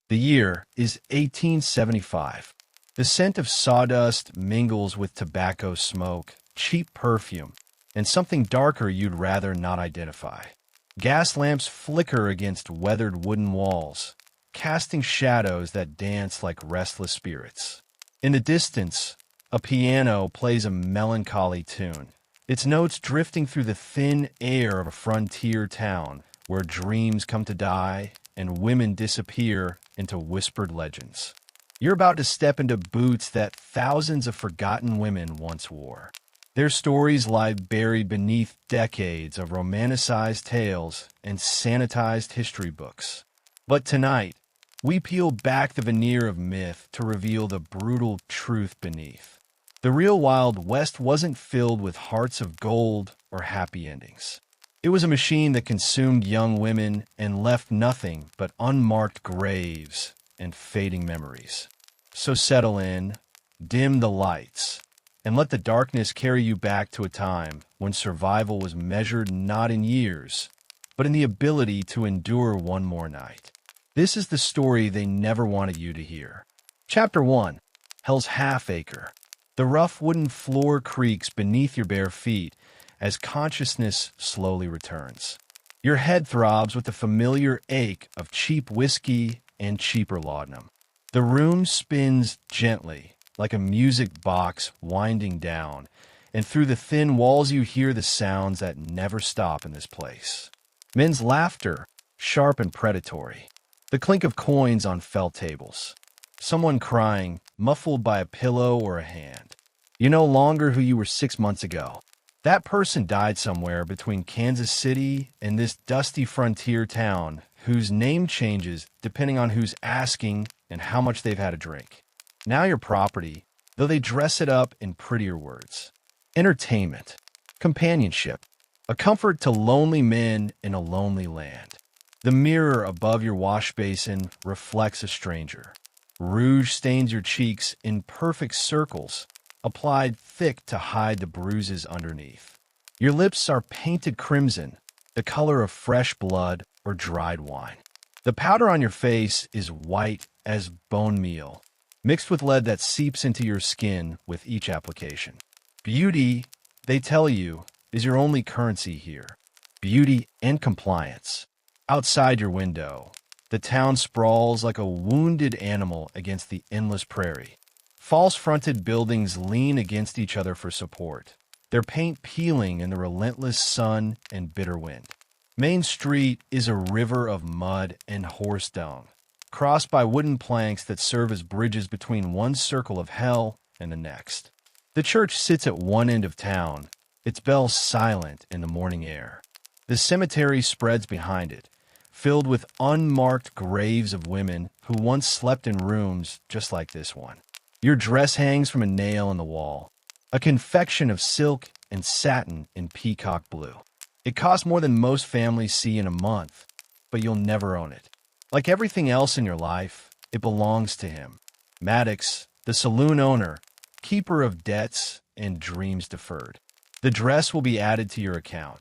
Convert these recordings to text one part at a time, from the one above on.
The year is 1875. The scent of sawdust mingles with tobacco smoke, cheap perfume, and something darker you'd rather not identify. Gas lamps flicker against weathered wooden walls, casting shadows that dance like restless spirits. In the distance, a piano plays a melancholy tune, its notes drifting through the thin air of a frontier town where dreams come to die and women disappear into whispered legends. You're about to step into boots that thousands of forgotten women once wore. Their stories lie buried beneath decades of romanticized tales and sanitized history books. But tonight, we peel back the veneer of myth to reveal the brutal truth beneath. The real Wild West wasn't filled with hearts of gold or happy endings. It was a machine that consumed young women and left nothing but unmarked graves and fading memories. So settle in, dim the lights, and let the darkness carry you back to a time when survival was measured not in years, but in the ability to endure one more night. This is the story they never wanted you to hear. Chapter 1. Hell's Half-Acre. The rough wooden floor creaks beneath your bare feet as consciousness slowly returns. Your head throbs with the familiar ache of cheap whiskey and cheaper laudanum. The room spins gently, like a music box winding down, and through the thin walls you hear the sounds that never stop in this place. Men's laughter, sharp and predatory. The clink of coins on felt tables. Someone crying, muffled by a pillow or a hand. You're no longer who you were 6 months ago. That person died somewhere between Kansas City and this dusty frontier town whose name changes depending on who's asking and how much they've had a drink. Now your property, though they dress it up in prettier words. Entertainment. Companionship. A comfort to lonely men in a lonely land. The mirror above your wash basin reflects a stranger. Rouge stains your cheeks in perfect circles, applied thick to hide the bruises underneath. Your lips are painted crimson, the color of fresh blood or dried wine. The powder on your face is white as bone meal, mixed with lead that seeps into your skin with each application. Beauty, they tell you, is your only currency here. Beauty and compliance. Outside your window, the town sprawls like a wounded animal against the endless prairie. False-fronted buildings lean against each other for support, their paint peeling in the relentless sun and bitter wind. Main Street is a river of mud and horse dung, crossed by wooden planks that serve as bridges between one circle of hell and the next. The church sits at one end of town, its bells silent in the morning air. The cemetery spreads behind it, filled with unmarked graves of women who once slept in rooms just like this one. Your dress hangs from a nail in the wall, a confection of silk and satin in peacock blue. It costs more than most families see in a month, but you'll never own it. Like everything else in your life, it belongs to him. Maddox, the saloon owner, keeper of debts and dreams deferred. The dress will be added to your account,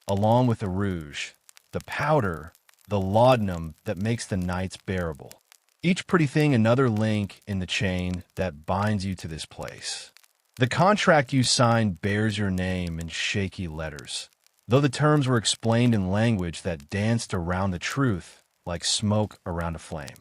along with the rouge, the powder, the laudanum that makes the nights bearable. Each pretty thing another link in the chain that binds you to this place. The contract you signed bears your name in shaky letters, though the terms were explained in language that danced around the truth like smoke around a flame.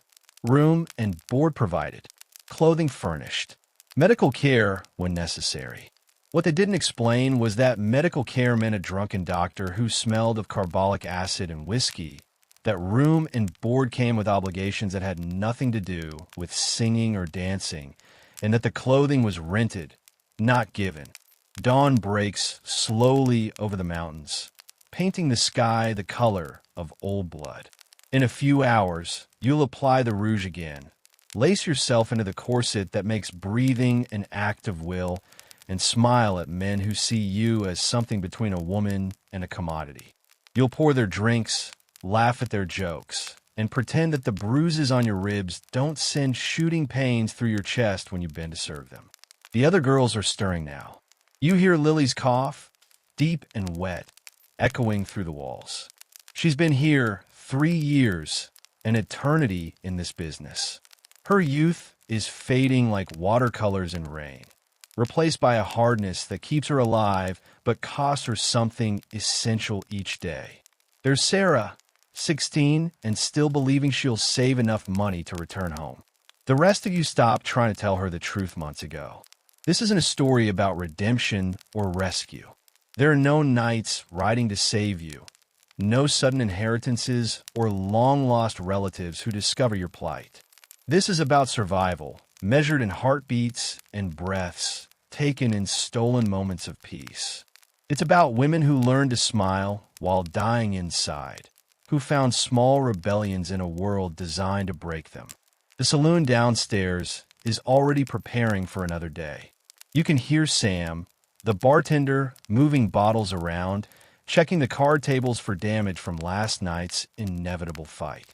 Room and board provided, clothing furnished, medical care when necessary. What they didn't explain was that medical care meant a drunken doctor who smelled of carbolic acid and whiskey, that room and board came with obligations that had nothing to do with singing or dancing, and that the clothing was rented, not given. Dawn breaks slowly over the mountains, painting the sky the color of old blood. In a few hours, you'll apply the rouge again, lace yourself into the corset that makes breathing an act of will, and smile at men who see you as something between a woman and a commodity. You'll pour their drinks, laugh at their jokes, and pretend that the bruises on your ribs don't send shooting pains through your chest when you bend to serve them. The other girls are stirring now. You hear Lily's cough, deep and wet, echoing through the walls. She's been here 3 years, an eternity in this business. Her youth is fading like watercolors in rain, replaced by a hardness that keeps her alive but costs her something essential each day. There's Sarah, 16, and still believing she'll save enough money to return home. The rest of you stopped trying to tell her the truth months ago. This isn't a story about redemption or rescue. There are no knights riding to save you, no sudden inheritances or long-lost relatives who discover your plight. This is about survival, measured in heartbeats and breaths, taken in stolen moments of peace. It's about women who learned to smile while dying inside, who found small rebellions in a world designed to break them. The saloon downstairs is already preparing for another day. You can hear Sam, the bartender, moving bottles around, checking the card tables for damage from last night's inevitable fight.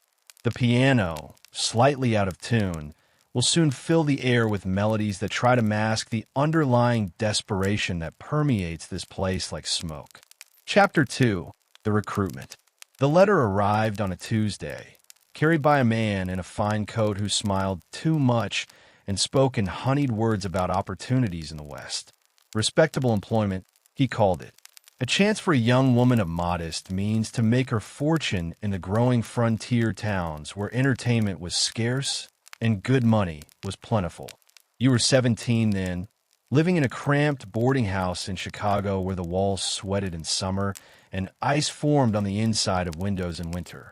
The piano, slightly out of tune, will soon fill the air with melodies that try to mask the underlying desperation that permeates this place like smoke. Chapter 2. The Recruitment. The letter arrived on a Tuesday, carried by a man in a fine coat who smiled too much and spoke in honeyed words about opportunities in the West. Respectable employment, he called it. A chance for a young woman of modest means to make her fortune in the growing frontier towns where entertainment was scarce and good money was plentiful. You were 17 then, living in a cramped boarding house in Chicago where the walls sweated in summer and ice formed on the inside of windows in winter.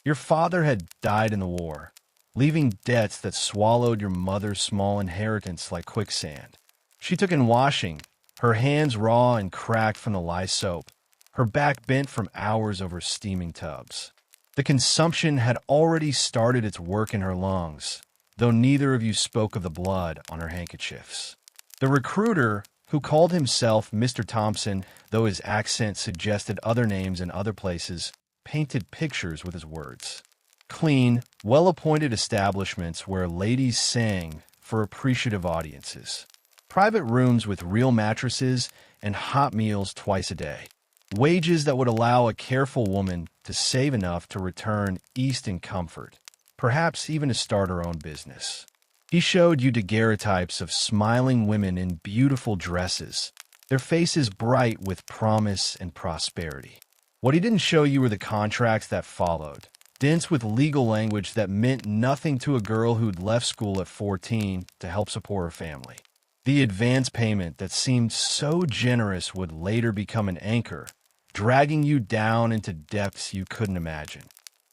Your father had died in the war, leaving debts that swallowed your mother's small inheritance like quicksand. She took in washing, her hands raw and cracked from the lye soap, her back bent from hours over steaming tubs. The consumption had already started its work in her lungs, though neither of you spoke of the blood on her handkerchiefs. The recruiter, who called himself Mr. Thompson, though his accent suggested other names in other places, painted pictures with his words. Clean, well-appointed establishments where ladies sang for appreciative audiences. Private rooms with real mattresses and hot meals twice a day. Wages that would allow a careful woman to save enough to return east in comfort, perhaps even to start her own business. He showed you daguerreotypes of smiling women in beautiful dresses, their faces bright with promise and prosperity. What he didn't show you were the contracts that followed, dense with legal language that meant nothing to a girl who'd left school at 14 to help support her family. The advance payment that seemed so generous would later become an anchor, dragging you down into depths you couldn't imagine.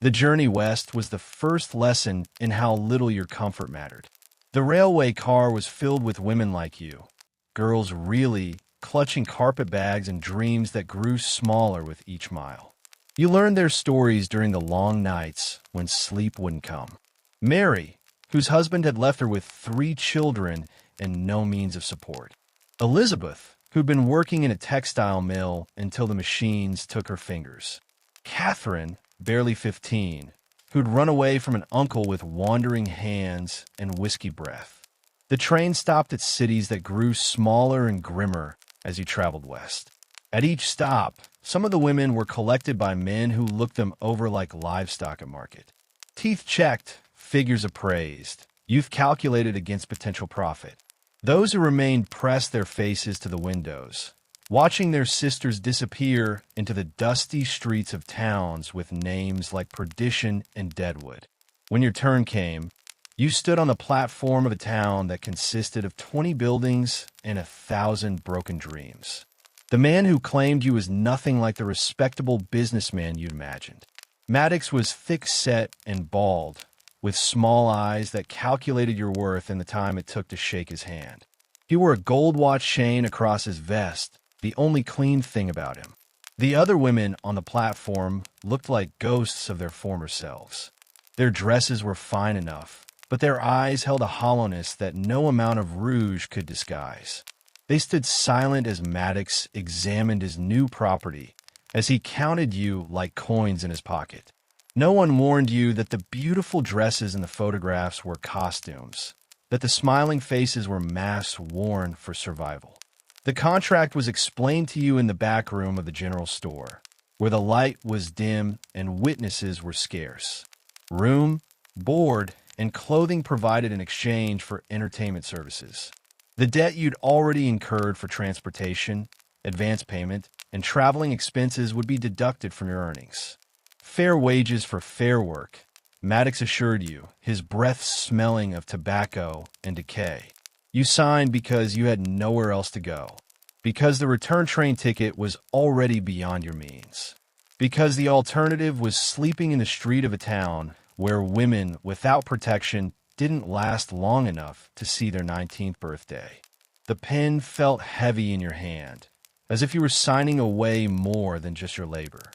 The journey west was the first lesson in how little your comfort mattered. The railway car was filled with women like you, girls really clutching carpet bags and dreams that grew smaller with each mile. You learned their stories during the long nights when sleep wouldn't come. Mary, whose husband had left her with 3 children and no means of support. Elizabeth, who'd been working in a textile mill until the machines took her fingers. Catherine, barely 15, who'd run away from an uncle with wandering hands and whiskey breath. The train stopped at cities that grew smaller and grimmer as you traveled west. At each stop, some of the women were collected by men who looked them over like livestock at market. Teeth checked, figures appraised, youth calculated against potential profit. Those who remained pressed their faces to the windows, watching their sisters disappear into the dusty streets of towns with names like Perdition and Deadwood. When your turn came, you stood on the platform of a town that consisted of 20 buildings and 1,000 broken dreams. The man who claimed you was nothing like the respectable businessman you'd imagined. Maddox was thick-set and bald, with small eyes that calculated your worth in the time it took to shake his hand. He wore a gold watch chain across his vest, the only clean thing about him. The other women on the platform looked like ghosts of their former selves. Their dresses were fine enough, but their eyes held a hollowness that no amount of rouge could disguise. They stood silent as Maddox examined his new property, as he counted you like coins in his pocket. No one warned you that the beautiful dresses in the photographs were costumes, that the smiling faces were masks worn for survival. The contract was explained to you in the back room of the general store, where the light was dim and witnesses were scarce. room, board, and clothing provided in exchange for entertainment services. The debt you'd already incurred for transportation, advance payment, and traveling expenses would be deducted from your earnings. Fair wages for fair work, Maddox assured you, his breath smelling of tobacco and decay. You signed because you had nowhere else to go, because the return train ticket was already beyond your means, because the alternative was sleeping in the street of a town where women without protection didn't last long enough to see their 19th birthday. The pen felt heavy in your hand, as if you were signing away more than just your labor.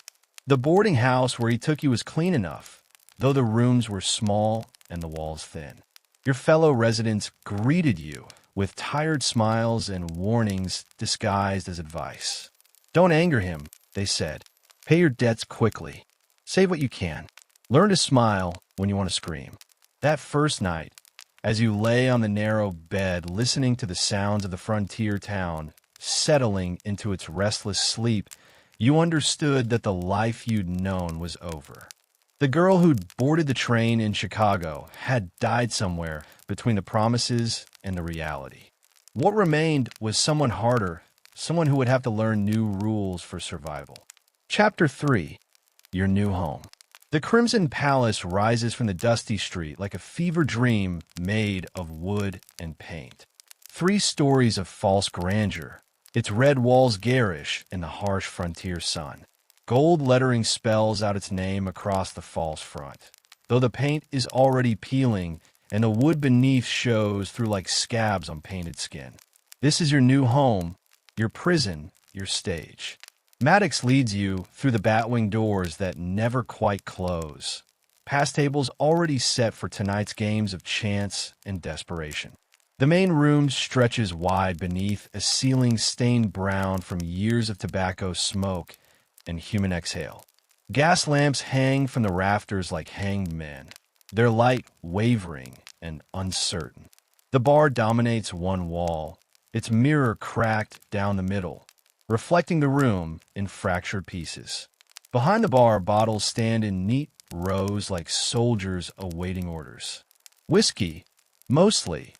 The boarding house where he took you was clean enough, though the rooms were small and the walls thin. Your fellow residents greeted you with tired smiles and warnings disguised as advice. Don't anger him, they said. Pay your debts quickly. Save what you can. Learn to smile when you want to scream. That first night, as you lay on the narrow bed listening to the sounds of the frontier town settling into its restless sleep, you understood that the life you'd known was over. The girl who'd boarded the train in Chicago had died somewhere between the promises and the reality. What remained was someone harder, someone who would have to learn new rules for survival. Chapter 3. Your New Home. The Crimson Palace rises from the dusty street like a fever dream made of wood and paint. 3 stories of false grandeur, its red walls garish in the harsh frontier sun. Gold lettering spells out its name across the false front, though the paint is already peeling and the wood beneath shows through like scabs on painted skin. This is your new home, your prison, your stage. Maddox leads you through the batwing doors that never quite close, past tables already set for tonight's games of chance and desperation. The main room stretches wide beneath a ceiling stained brown from years of tobacco smoke and human exhale. Gas lamps hang from the rafters like hanged men, their light wavering and uncertain. The bar dominates one wall, its mirror cracked down the middle, reflecting the room in fractured pieces. Behind the bar, bottles stand in neat rows like soldiers awaiting orders. Whiskey, mostly,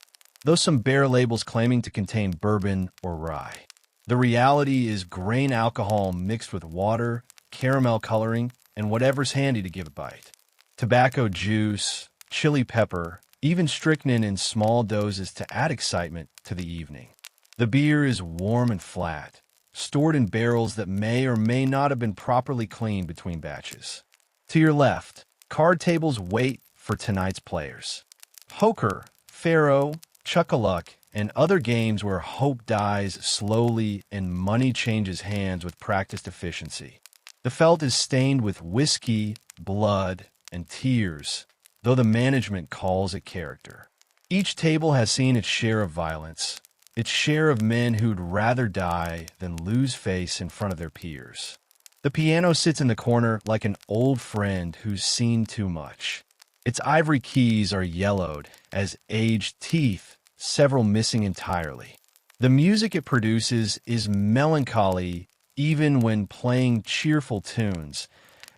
though some bare labels claiming to contain bourbon or rye. The reality is grain alcohol mixed with water, caramel coloring, and whatever's handy to give a bite. Tobacco juice, chili pepper, even strychnine in small doses to add excitement to the evening. The beer is warm and flat, stored in barrels that may or may not have been properly cleaned between batches. To your left, card tables wait for tonight's players. Poker, faro, chuck-a-luck, and other games where hope dies slowly and money changes hands with practiced efficiency. The felt is stained with whiskey, blood, and tears, though the management calls it character. Each table has seen its share of violence, its share of men who'd rather die than lose face in front of their peers. The piano sits in the corner like an old friend who's seen too much. Its ivory keys are yellowed as aged teeth, several missing entirely. The music it produces is melancholy even when playing cheerful tunes,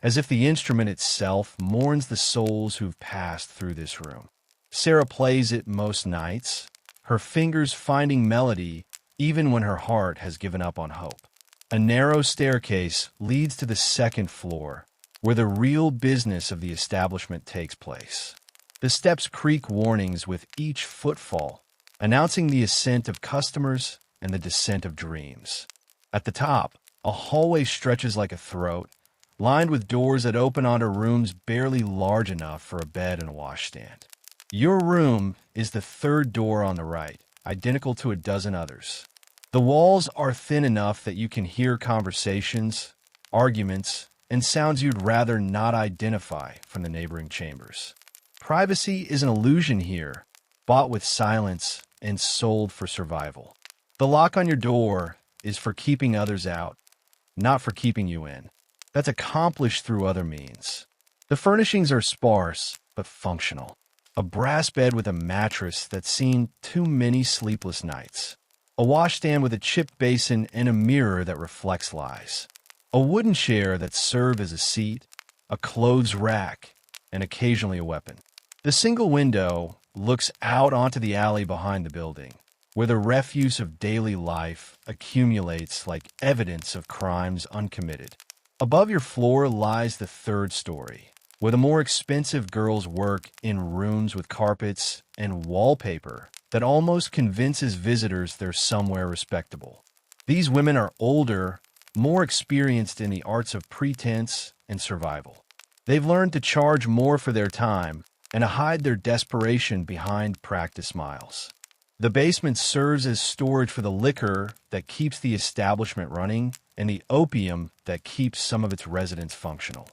as if the instrument itself mourns the souls who've passed through this room. Sarah plays it most nights, her fingers finding melody even when her heart has given up on hope. A narrow staircase leads to the second floor, where the real business of the establishment takes place. The steps creak warnings with each footfall, announcing the ascent of customers and the descent of dreams. At the top, a hallway stretches like a throat, lined with doors that open onto rooms barely large enough for a bed and a washstand. Your room is the third door on the right, identical to a dozen others. The walls are thin enough that you can hear conversations, arguments, and sounds you'd rather not identify from the neighboring chambers. Privacy is an illusion here, bought with silence and sold for survival. The lock on your door is for keeping others out, not for keeping you in. That's accomplished through other means. The furnishings are sparse, but functional. A brass bed with a mattress that's seen too many sleepless nights. A washstand with a chipped basin and a mirror that reflects lies. A wooden chair that served as a seat, a clothes rack, and occasionally a weapon. The single window looks out onto the alley behind the building, where the refuse of daily life accumulates like evidence of crimes uncommitted. Above your floor lies the third story, where the more expensive girls work in rooms with carpets and wallpaper that almost convinces visitors they're somewhere respectable. These women are older, more experienced in the arts of pretense and survival. They've learned to charge more for their time and to hide their desperation behind practice smiles. The basement serves as storage for the liquor that keeps the establishment running and the opium that keeps some of its residents functional.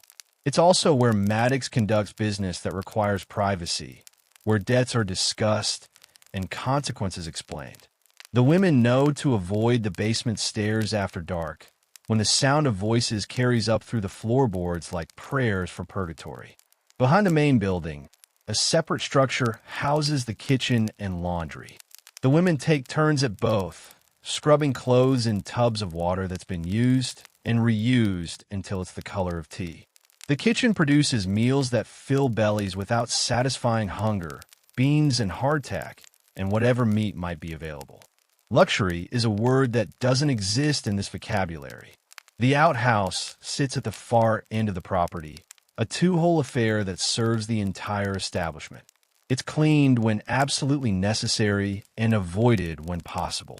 It's also where Maddox conducts business that requires privacy, where debts are discussed and consequences explained. The women know to avoid the basement stairs after dark, when the sound of voices carries up through the floorboards like prayers from purgatory. Behind the main building, a separate structure houses the kitchen and laundry. The women take turns at both, scrubbing clothes in tubs of water that's been used and reused until it's the color of tea. The kitchen produces meals that fill bellies without satisfying hunger, beans and hardtack, and whatever meat might be available. Luxury is a word that doesn't exist in this vocabulary. The outhouse sits at the far end of the property, a two-hole affair that serves the entire establishment. It's cleaned when absolutely necessary and avoided when possible.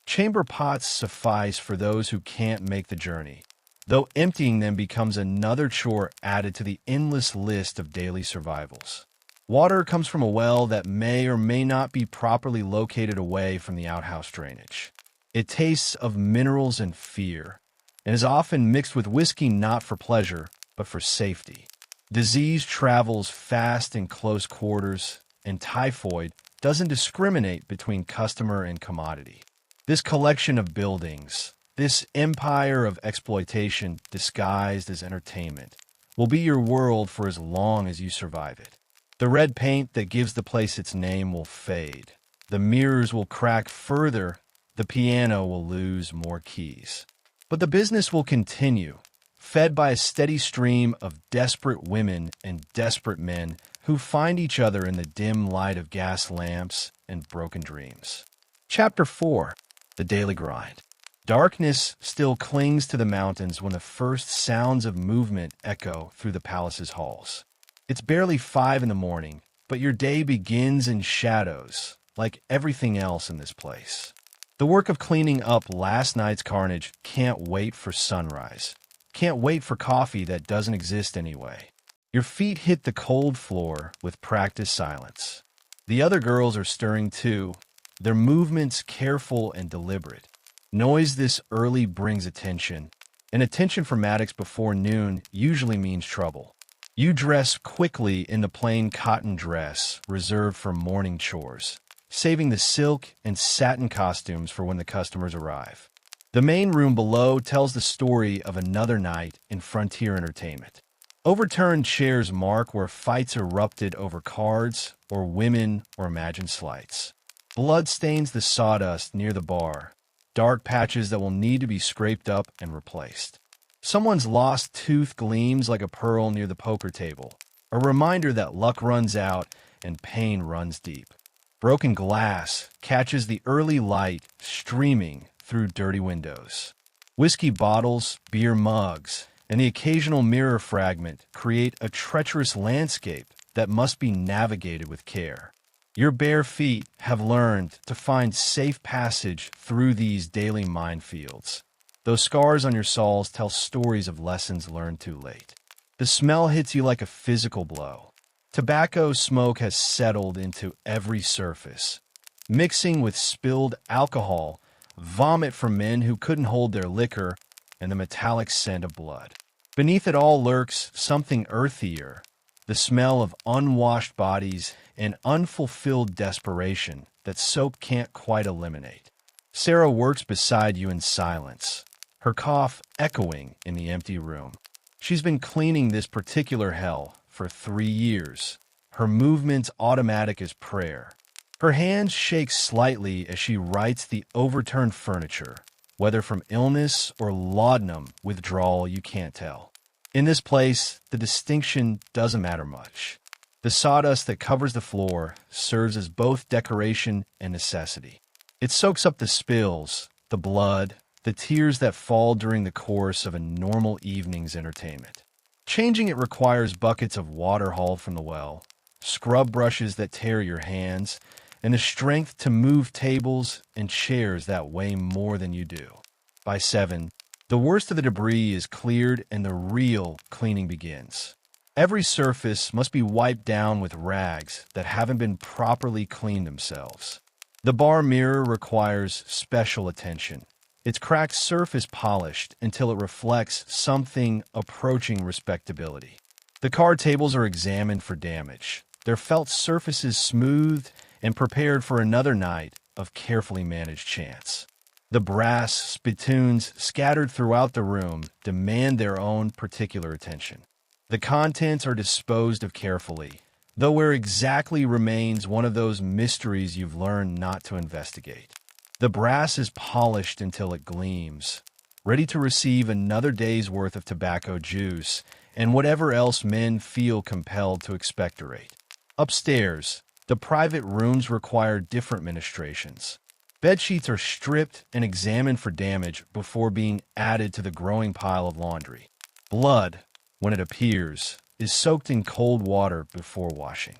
Chamber pots suffice for those who can't make the journey, though emptying them becomes another chore added to the endless list of daily survivals. Water comes from a well that may or may not be properly located away from the outhouse drainage. It tastes of minerals and fear, and is often mixed with whiskey not for pleasure, but for safety. Disease travels fast in close quarters, and typhoid doesn't discriminate between customer and commodity. This collection of buildings, this empire of exploitation disguised as entertainment, will be your world for as long as you survive it. The red paint that gives the place its name will fade. The mirrors will crack further. The piano will lose more keys. But the business will continue, fed by a steady stream of desperate women and desperate men who find each other in the dim light of gas lamps and broken dreams. Chapter 4. The Daily Grind. Darkness still clings to the mountains when the first sounds of movement echo through the palace's halls. It's barely 5 in the morning, but your day begins in shadows, like everything else in this place. The work of cleaning up last night's carnage can't wait for sunrise, can't wait for coffee that doesn't exist anyway. Your feet hit the cold floor with practiced silence. The other girls are stirring too, their movements careful and deliberate. Noise this early brings attention, and attention for Maddox before noon usually means trouble. You dress quickly in the plain cotton dress reserved for morning chores, saving the silk and satin costumes for when the customers arrive. The main room below tells the story of another night in frontier entertainment. Overturned chairs mark where fights erupted over cards or women or imagined slights. Blood stains the sawdust near the bar, dark patches that will need to be scraped up and replaced. Someone's lost tooth gleams like a pearl near the poker table, a reminder that luck runs out and pain runs deep. Broken glass catches the early light streaming through dirty windows. Whiskey bottles, beer mugs, and the occasional mirror fragment create a treacherous landscape that must be navigated with care. Your bare feet have learned to find safe passage through these daily minefields. Those scars on your soles tell stories of lessons learned too late. The smell hits you like a physical blow. Tobacco smoke has settled into every surface, mixing with spilled alcohol, vomit from men who couldn't hold their liquor, and the metallic scent of blood. Beneath it all lurks something earthier, the smell of unwashed bodies and unfulfilled desperation that soap can't quite eliminate. Sarah works beside you in silence, her cough echoing in the empty room. She's been cleaning this particular hell for 3 years, her movements automatic as prayer. Her hands shake slightly as she rights the overturned furniture, whether from illness or laudanum withdrawal you can't tell. In this place, the distinction doesn't matter much. The sawdust that covers the floor serves as both decoration and necessity. It soaks up the spills, the blood, the tears that fall during the course of a normal evening's entertainment. Changing it requires buckets of water hauled from the well, scrub brushes that tear your hands, and the strength to move tables and chairs that weigh more than you do. By 7, the worst of the debris is cleared and the real cleaning begins. Every surface must be wiped down with rags that haven't been properly cleaned themselves. The bar mirror requires special attention. Its cracked surface polished until it reflects something approaching respectability. The card tables are examined for damage, their felt surfaces smoothed and prepared for another night of carefully managed chance. The brass spittoons scattered throughout the room demand their own particular attention. The contents are disposed of carefully, though where exactly remains one of those mysteries you've learned not to investigate. The brass is polished until it gleams, ready to receive another day's worth of tobacco juice and whatever else men feel compelled to expectorate. Upstairs, the private rooms require different ministrations. Bedsheets are stripped and examined for damage before being added to the growing pile of laundry. Blood, when it appears, is soaked in cold water before washing.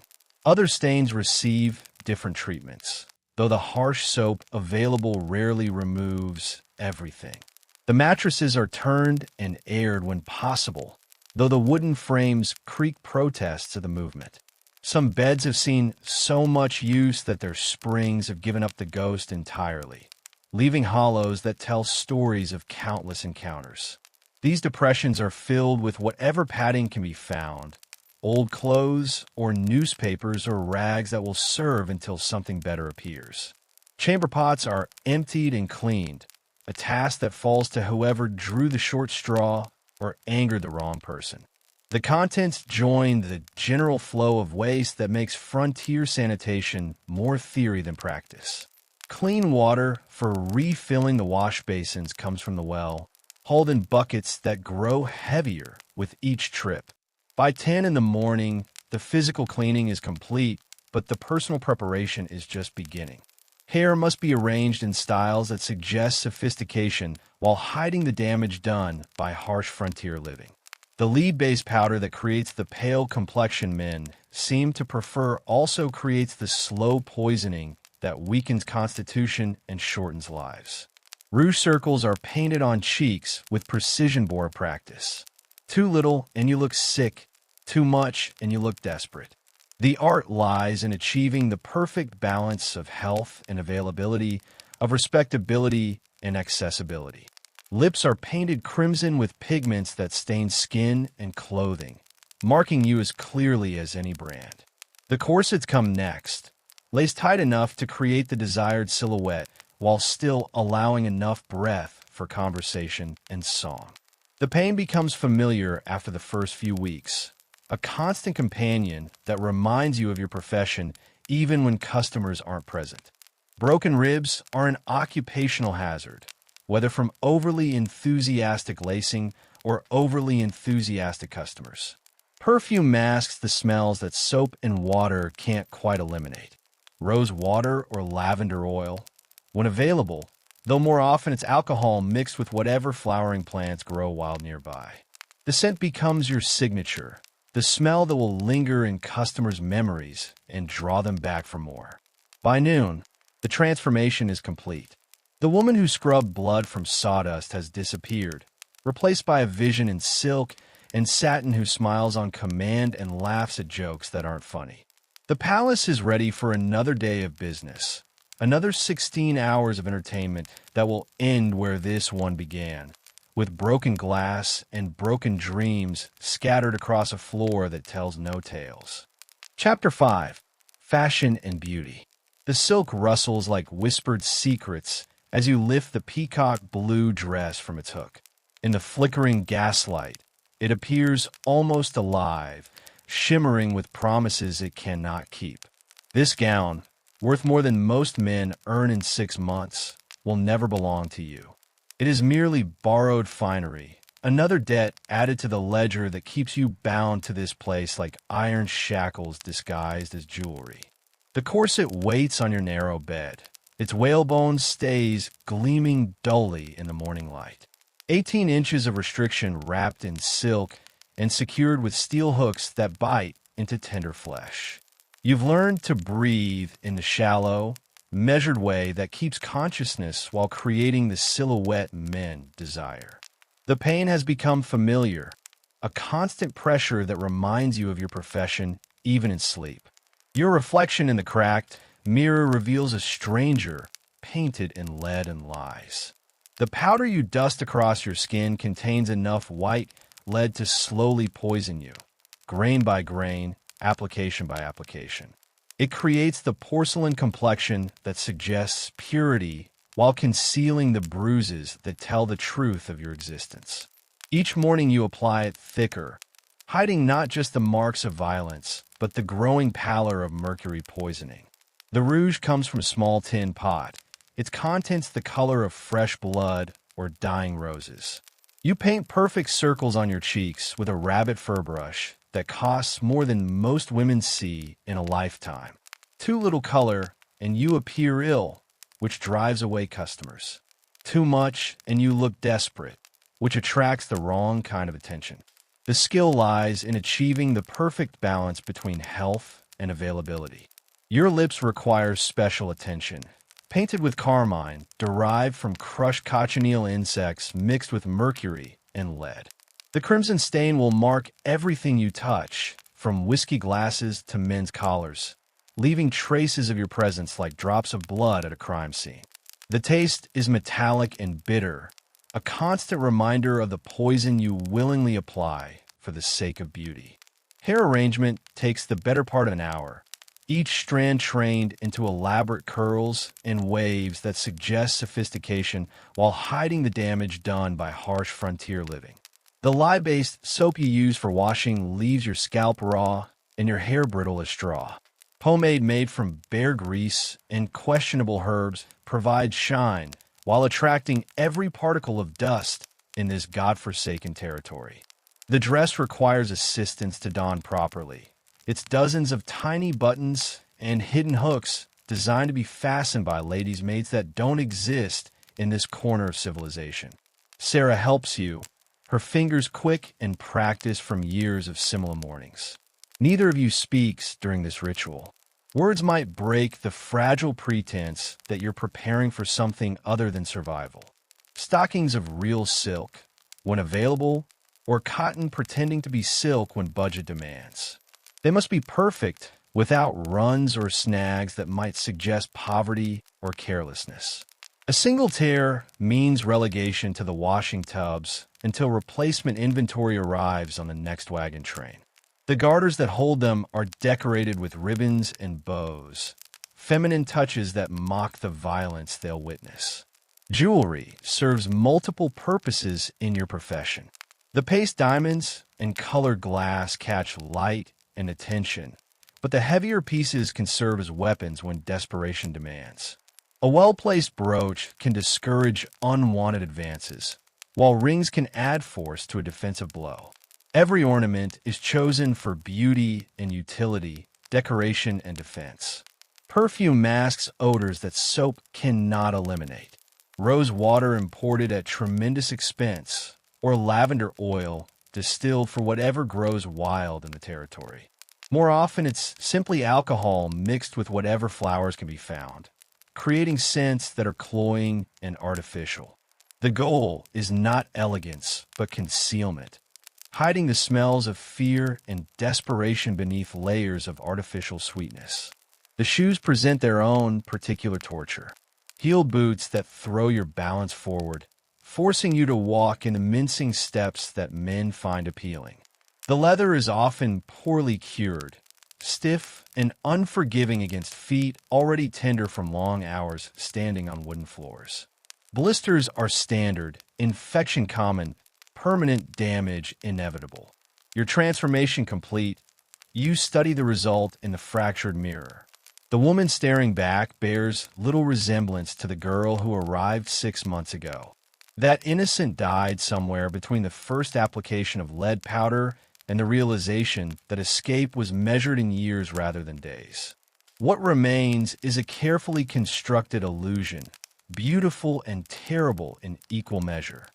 Other stains receive different treatments, though the harsh soap available rarely removes everything. The mattresses are turned and aired when possible, though the wooden frames creak protests to the movement. Some beds have seen so much use that their springs have given up the ghost entirely, leaving hollows that tell stories of countless encounters. These depressions are filled with whatever padding can be found, old clothes or newspapers or rags that will serve until something better appears. Chamber pots are emptied and cleaned, a task that falls to whoever drew the short straw or angered the wrong person. The contents join the general flow of waste that makes frontier sanitation more theory than practice. Clean water for refilling the wash basins comes from the well, hauled in buckets that grow heavier with each trip. By 10 in the morning, the physical cleaning is complete, but the personal preparation is just beginning. Hair must be arranged in styles that suggest sophistication while hiding the damage done by harsh frontier living. The lead-based powder that creates the pale complexion men seem to prefer also creates the slow poisoning that weakens constitution and shortens lives. Rouge circles are painted on cheeks with precision bore practice. Too little and you look sick, too much and you look desperate. The art lies in achieving the perfect balance of health and availability, of respectability and accessibility. Lips are painted crimson with pigments that stain skin and clothing, marking you as clearly as any brand. The corsets come next, laced tight enough to create the desired silhouette while still allowing enough breath for conversation and song. The pain becomes familiar after the first few weeks, a constant companion that reminds you of your profession even when customers aren't present. Broken ribs are an occupational hazard, whether from overly enthusiastic lacing or overly enthusiastic customers. Perfume masks the smells that soap and water can't quite eliminate. Rose water or lavender oil, when available, though more often it's alcohol mixed with whatever flowering plants grow wild nearby. The scent becomes your signature, the smell that will linger in customers' memories and draw them back for more. By noon, the transformation is complete. The woman who scrubbed blood from sawdust has disappeared, replaced by a vision in silk and satin who smiles on command and laughs at jokes that aren't funny. The palace is ready for another day of business, another 16 hours of entertainment that will end where this one began, with broken glass and broken dreams scattered across a floor that tells no tales. Chapter 5. Fashion and Beauty. The silk rustles like whispered secrets as you lift the peacock blue dress from its hook. In the flickering gaslight, it appears almost alive, shimmering with promises it cannot keep. This gown, worth more than most men earn in 6 months, will never belong to you. It is merely borrowed finery, Another debt added to the ledger that keeps you bound to this place like iron shackles disguised as jewelry. The corset waits on your narrow bed, its whalebone stays gleaming dully in the morning light. 18 inches of restriction wrapped in silk and secured with steel hooks that bite into tender flesh. You've learned to breathe in the shallow, measured way that keeps consciousness while creating the silhouette men desire. The pain has become familiar, a constant pressure that reminds you of your profession even in sleep. Your reflection in the cracked mirror reveals a stranger painted in lead and lies. The powder you dust across your skin contains enough white lead to slowly poison you, grain by grain, application by application. It creates the porcelain complexion that suggests purity while concealing the bruises that tell the truth of your existence. Each morning you apply it thicker, hiding not just the marks of violence, but the growing pallor of mercury poisoning. The rouge comes from a small tin pot, its contents the color of fresh blood or dying roses. You paint perfect circles on your cheeks with a rabbit fur brush that costs more than most women see in a lifetime. Too little color, and you appear ill, which drives away customers. Too much, and you look desperate, which attracts the wrong kind of attention. The skill lies in achieving the perfect balance between health and availability. Your lips require special attention. Painted with carmine, derived from crushed cochineal insects mixed with mercury and lead. The crimson stain will mark everything you touch, from whiskey glasses to men's collars, leaving traces of your presence like drops of blood at a crime scene. The taste is metallic and bitter, a constant reminder of the poison you willingly apply for the sake of beauty. Hair arrangement takes the better part of an hour, each strand trained into elaborate curls and waves that suggest sophistication while hiding the damage done by harsh frontier living. The lye-based soap you use for washing leaves your scalp raw and your hair brittle as straw. Pomade made from bear grease and questionable herbs provides shine while attracting every particle of dust in this godforsaken territory. The dress requires assistance to don properly. Its dozens of tiny buttons and hidden hooks designed to be fastened by ladies' maids that don't exist in this corner of civilization. Sarah helps you, her fingers quick and practiced from years of similar mornings. Neither of you speaks during this ritual. Words might break the fragile pretense that you're preparing for something other than survival. Stockings of real silk, when available, or cotton pretending to be silk when budget demands. They must be perfect, without runs or snags that might suggest poverty or carelessness. A single tear means relegation to the washing tubs until replacement inventory arrives on the next wagon train. The garters that hold them are decorated with ribbons and bows, feminine touches that mock the violence they'll witness. Jewelry serves multiple purposes in your profession. The paste diamonds and colored glass catch light and attention, but the heavier pieces can serve as weapons when desperation demands. A well-placed brooch can discourage unwanted advances, while rings can add force to a defensive blow. Every ornament is chosen for beauty and utility, decoration and defense. Perfume masks odors that soap cannot eliminate. Rose water imported at tremendous expense, or lavender oil distilled for whatever grows wild in the territory. More often, it's simply alcohol mixed with whatever flowers can be found, creating scents that are cloying and artificial. The goal is not elegance, but concealment, hiding the smells of fear and desperation beneath layers of artificial sweetness. The shoes present their own particular torture. Heeled boots that throw your balance forward, forcing you to walk in the mincing steps that men find appealing. The leather is often poorly cured, stiff and unforgiving against feet already tender from long hours standing on wooden floors. Blisters are standard, infection common, permanent damage inevitable. Your transformation complete, you study the result in the fractured mirror. The woman staring back bears little resemblance to the girl who arrived 6 months ago. That innocent died somewhere between the first application of lead powder and the realization that escape was measured in years rather than days. What remains is a carefully constructed illusion, beautiful and terrible in equal measure.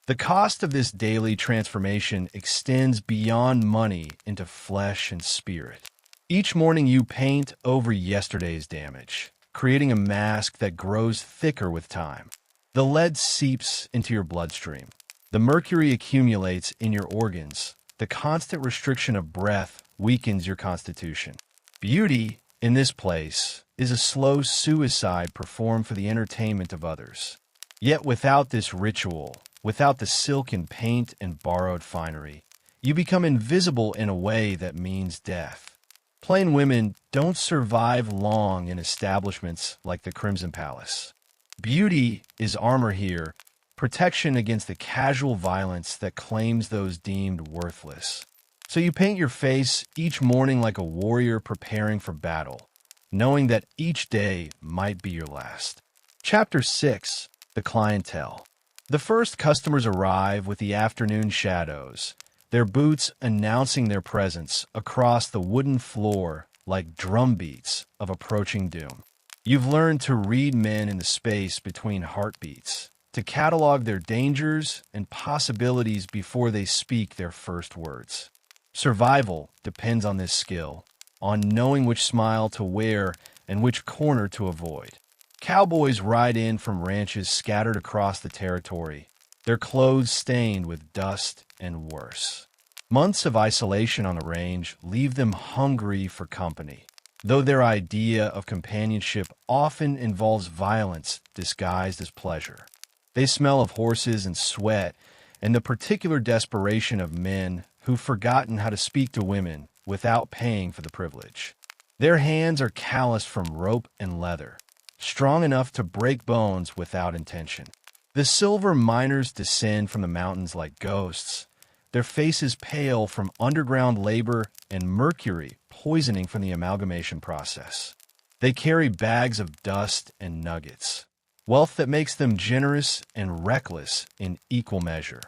The cost of this daily transformation extends beyond money into flesh and spirit. Each morning you paint over yesterday's damage, creating a mask that grows thicker with time. The lead seeps into your bloodstream. The mercury accumulates in your organs. The constant restriction of breath weakens your constitution. Beauty, in this place, is a slow suicide performed for the entertainment of others. Yet without this ritual, without the silken paint and borrowed finery, you become invisible in a way that means death. Plain women don't survive long in establishments like the Crimson Palace. Beauty is armor here, protection against the casual violence that claims those deemed worthless. So you paint your face each morning like a warrior preparing for battle, knowing that each day might be your last. Chapter 6. The Clientele. The first customers arrive with the afternoon shadows, their boots announcing their presence across the wooden floor like drumbeats of approaching doom. You've learned to read men in the space between heartbeats, to catalog their dangers and possibilities before they speak their first words. Survival depends on this skill, on knowing which smile to wear and which corner to avoid. Cowboys ride in from ranches scattered across the territory, their clothes stained with dust and worse. Months of isolation on the range leave them hungry for company, though their idea of companionship often involves violence disguised as pleasure. They smell of horses and sweat and the particular desperation of men who've forgotten how to speak to women without paying for the privilege. Their hands are calloused from rope and leather, strong enough to break bones without intention. The silver miners descend from the mountains like ghosts, their faces pale from underground labor and mercury poisoning from the amalgamation process. They carry bags of dust and nuggets, wealth that makes them generous and reckless in equal measure.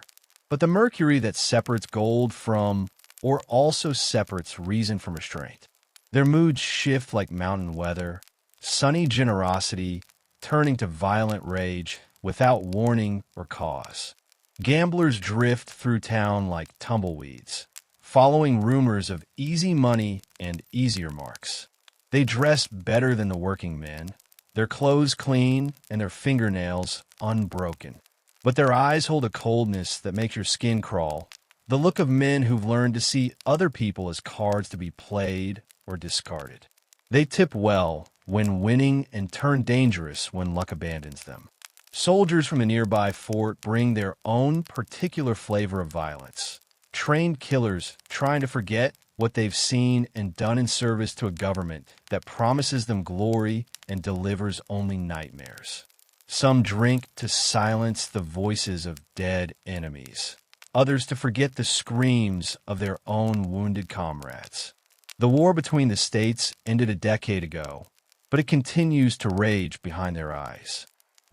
But the mercury that separates gold from, or also separates reason from restraint. Their moods shift like mountain weather, sunny generosity turning to violent rage without warning or cause. Gamblers drift through town like tumbleweeds, following rumors of easy money and easier marks. They dress better than the working men, their clothes clean and their fingernails unbroken. But their eyes hold a coldness that makes your skin crawl, the look of men who've learned to see other people as cards to be played or discarded. They tip well when winning and turn dangerous when luck abandons them. Soldiers from a nearby fort bring their own particular flavor of violence. Trained killers trying to forget what they've seen and done in service to a government that promises them glory and delivers only nightmares. Some drink to silence the voices of dead enemies, others to forget the screams of their own wounded comrades. The war between the states ended a decade ago, but it continues to rage behind their eyes.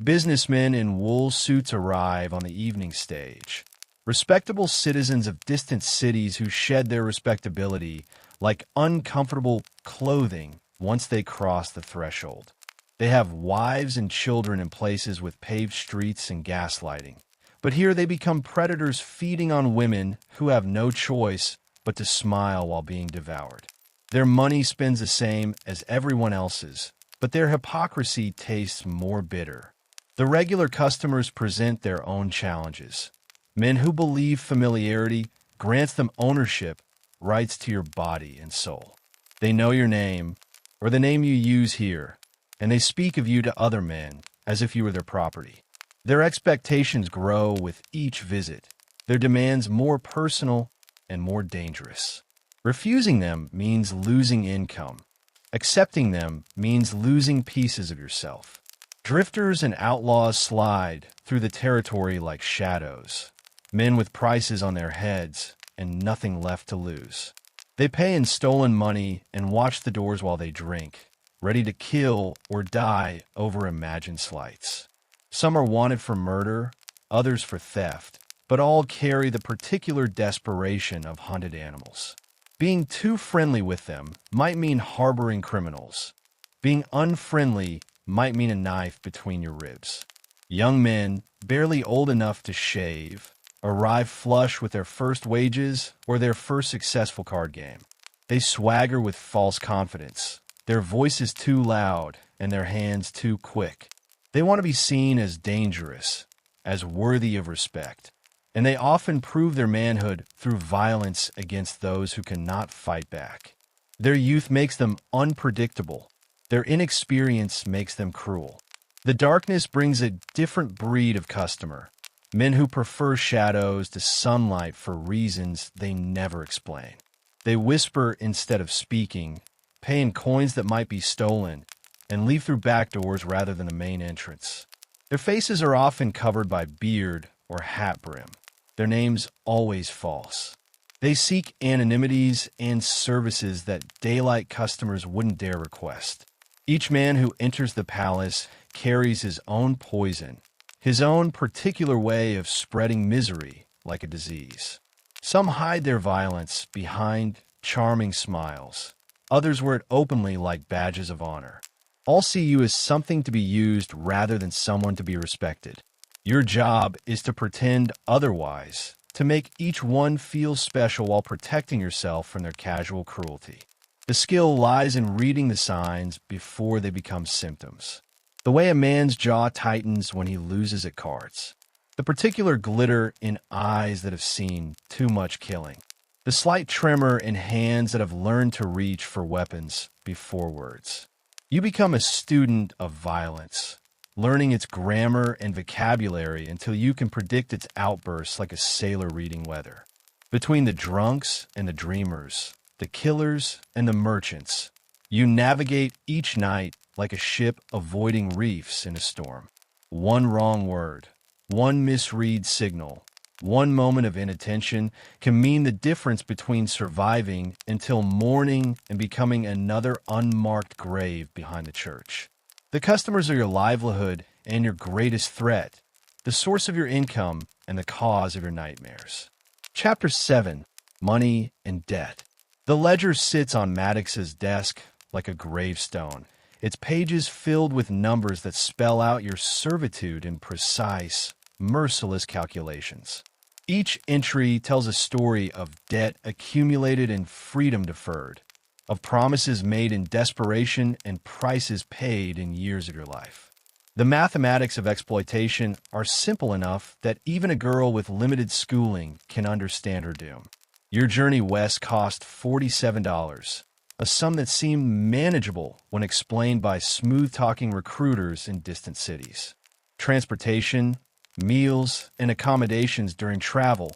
Businessmen in wool suits arrive on the evening stage, respectable citizens of distant cities who shed their respectability like uncomfortable clothing once they cross the threshold. They have wives and children in places with paved streets and gaslighting, but here they become predators feeding on women who have no choice but to smile while being devoured. Their money spends the same as everyone else's, but their hypocrisy tastes more bitter. The regular customers present their own challenges. Men who believe familiarity grants them ownership, rights to your body and soul. They know your name, or the name you use here, and they speak of you to other men as if you were their property. Their expectations grow with each visit, their demands more personal and more dangerous. Refusing them means losing income. Accepting them means losing pieces of yourself. Drifters and outlaws slide through the territory like shadows, men with prices on their heads and nothing left to lose. They pay in stolen money and watch the doors while they drink, ready to kill or die over imagined slights. Some are wanted for murder, others for theft, but all carry the particular desperation of hunted animals. Being too friendly with them might mean harboring criminals. Being unfriendly might mean a knife between your ribs. Young men, barely old enough to shave, arrive flush with their first wages or their first successful card game. They swagger with false confidence. Their voice is too loud and their hands too quick. They want to be seen as dangerous, as worthy of respect, and they often prove their manhood through violence against those who cannot fight back. Their youth makes them unpredictable. Their inexperience makes them cruel. The darkness brings a different breed of customer, men who prefer shadows to sunlight for reasons they never explain. They whisper instead of speaking, pay in coins that might be stolen, and leave through back doors rather than the main entrance. Their faces are often covered by beard or hat brim. Their names always false. They seek anonymities and services that daylight customers wouldn't dare request. Each man who enters the palace carries his own poison, his own particular way of spreading misery like a disease. Some hide their violence behind charming smiles. Others wear it openly like badges of honor. All see you as something to be used rather than someone to be respected. Your job is to pretend otherwise, to make each one feel special while protecting yourself from their casual cruelty. The skill lies in reading the signs before they become symptoms. The way a man's jaw tightens when he loses at cards. The particular glitter in eyes that have seen too much killing. The slight tremor in hands that have learned to reach for weapons before words. You become a student of violence, learning its grammar and vocabulary until you can predict its outbursts like a sailor reading weather. Between the drunks and the dreamers, the killers and the merchants, you navigate each night like a ship avoiding reefs in a storm. One wrong word, one misread signal, one moment of inattention can mean the difference between surviving until morning and becoming another unmarked grave behind the church. The customers are your livelihood and your greatest threat, the source of your income and the cause of your nightmares. Chapter 7. Money and Debt. The ledger sits on Maddox's desk like a gravestone, its pages filled with numbers that spell out your servitude in precise, merciless calculations. Each entry tells a story of debt accumulated and freedom deferred, of promises made in desperation and prices paid in years of your life. The mathematics of exploitation are simple enough that even a girl with limited schooling can understand her doom. Your journey west cost $47, a sum that seemed manageable when explained by smooth-talking recruiters in distant cities. Transportation, meals, and accommodations during travel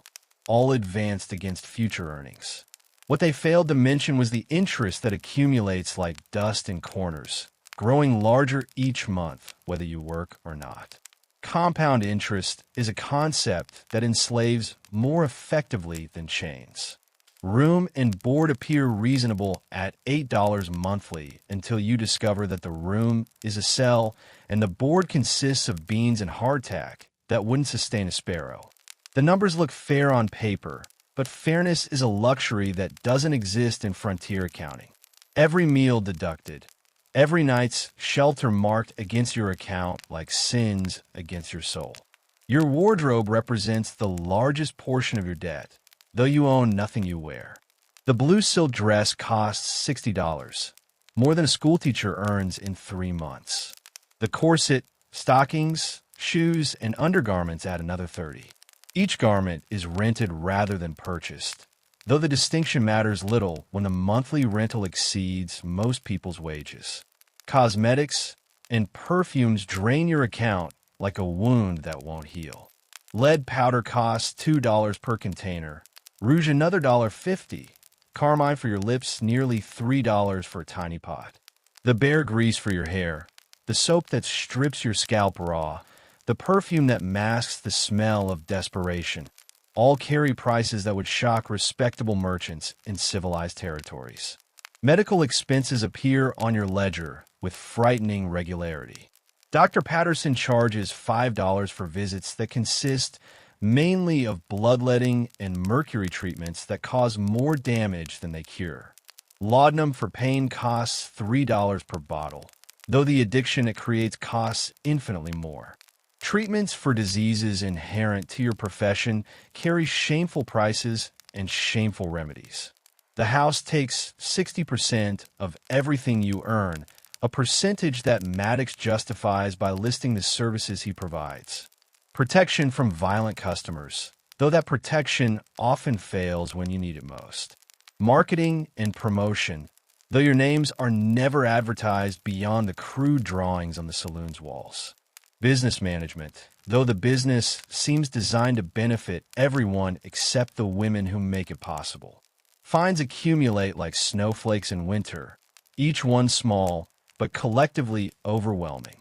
all advanced against future earnings. What they failed to mention was the interest that accumulates like dust in corners, growing larger each month, whether you work or not. Compound interest is a concept that enslaves more effectively than chains. Room and board appear reasonable at $8 monthly until you discover that the room is a cell and the board consists of beans and hardtack that wouldn't sustain a sparrow. The numbers look fair on paper, but fairness is a luxury that doesn't exist in frontier accounting. Every meal deducted, every night's shelter marked against your account like sins against your soul. Your wardrobe represents the largest portion of your debt, though you own nothing you wear. The blue silk dress costs $60, more than a schoolteacher earns in 3 months. The corset, stockings, shoes, and undergarments add another $30. Each garment is rented rather than purchased, though the distinction matters little when the monthly rental exceeds most people's wages. Cosmetics and perfumes drain your account like a wound that won't heal. Lead powder costs $2 per container, rouge another $1.50, carmine for your lips nearly $3 for a tiny pot. The bear grease for your hair, the soap that strips your scalp raw, the perfume that masks the smell of desperation, all carry prices that would shock respectable merchants in civilized territories. Medical expenses appear on your ledger with frightening regularity. Dr. Patterson charges $5 for visits that consist mainly of bloodletting and mercury treatments that cause more damage than they cure. Laudanum for pain costs $3 per bottle, though the addiction it creates costs infinitely more. Treatments for diseases inherent to your profession carry shameful prices and shameful remedies. The house takes 60% of everything you earn, a percentage that Maddox justifies by listing the services he provides. Protection from violent customers, though that protection often fails when you need it most. Marketing and promotion, though your names are never advertised beyond the crude drawings on the saloon's walls. Business management, though the business seems designed to benefit everyone except the women who make it possible. Fines accumulate like snowflakes in winter, each one small, but collectively overwhelming.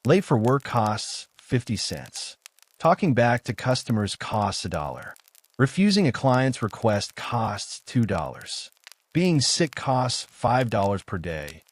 Late for work costs 50 cents. Talking back to customers costs $1. Refusing a client's request costs $2. Being sick costs $5 per day,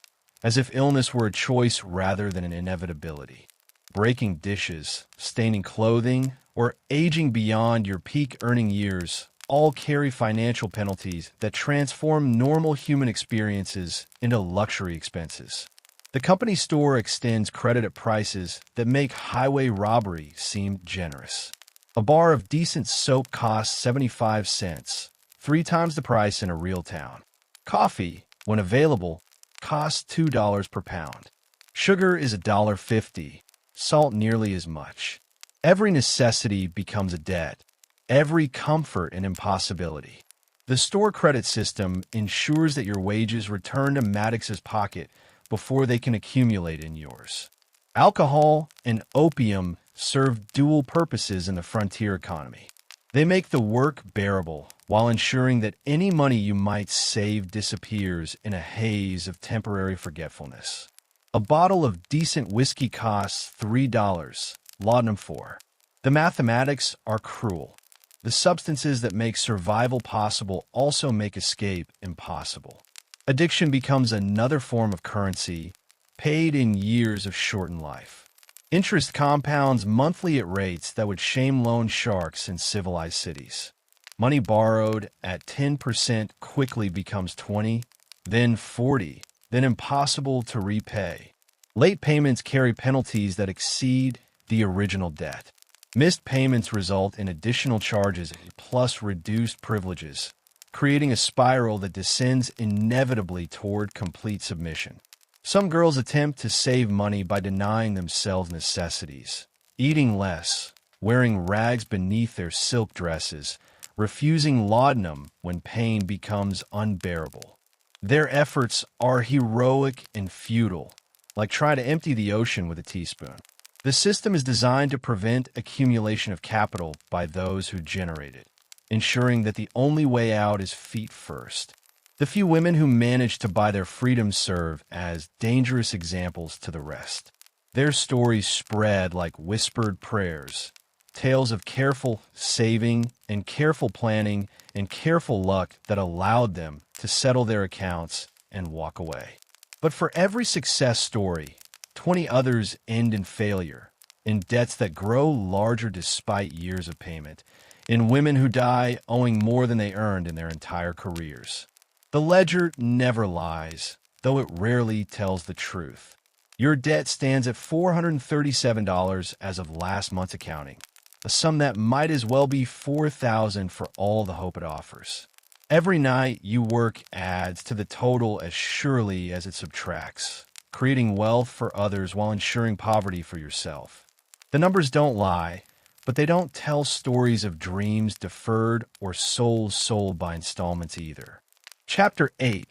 as if illness were a choice rather than an inevitability. Breaking dishes, staining clothing, or aging beyond your peak earning years all carry financial penalties that transform normal human experiences into luxury expenses. The company store extends credit at prices that make highway robbery seem generous. A bar of decent soap costs 75 cents, 3 times the price in a real town. Coffee, when available, costs $2 per pound. Sugar is $1.50, salt nearly as much. Every necessity becomes a debt, every comfort an impossibility. The store credit system ensures that your wages return to Maddox's pocket before they can accumulate in yours. Alcohol and opium serve dual purposes in the frontier economy. They make the work bearable while ensuring that any money you might save disappears in a haze of temporary forgetfulness. A bottle of decent whiskey costs $3, laudanum $4. The mathematics are cruel. The substances that make survival possible also make escape impossible. Addiction becomes another form of currency, paid in years of shortened life. Interest compounds monthly at rates that would shame loan sharks in civilized cities. Money borrowed at 10% quickly becomes 20, then 40, then impossible to repay. Late payments carry penalties that exceed the original debt. Missed payments result in additional charges plus reduced privileges, creating a spiral that descends inevitably toward complete submission. Some girls attempt to save money by denying themselves necessities, eating less, wearing rags beneath their silk dresses, refusing laudanum when pain becomes unbearable. Their efforts are heroic and futile, like trying to empty the ocean with a teaspoon. The system is designed to prevent accumulation of capital by those who generate it, ensuring that the only way out is feet first. The few women who manage to buy their freedom serve as dangerous examples to the rest. Their stories spread like whispered prayers, tales of careful saving and careful planning and careful luck that allowed them to settle their accounts and walk away. But for every success story, 20 others end in failure, in debts that grow larger despite years of payment, in women who die owing more than they earned in their entire careers. The ledger never lies, though it rarely tells the truth. Your debt stands at $437 as of last month's accounting, a sum that might as well be $4,000 for all the hope it offers. Every night you work adds to the total as surely as it subtracts, creating wealth for others while ensuring poverty for yourself. The numbers don't lie, but they don't tell stories of dreams deferred or souls sold by installments either. Chapter 8.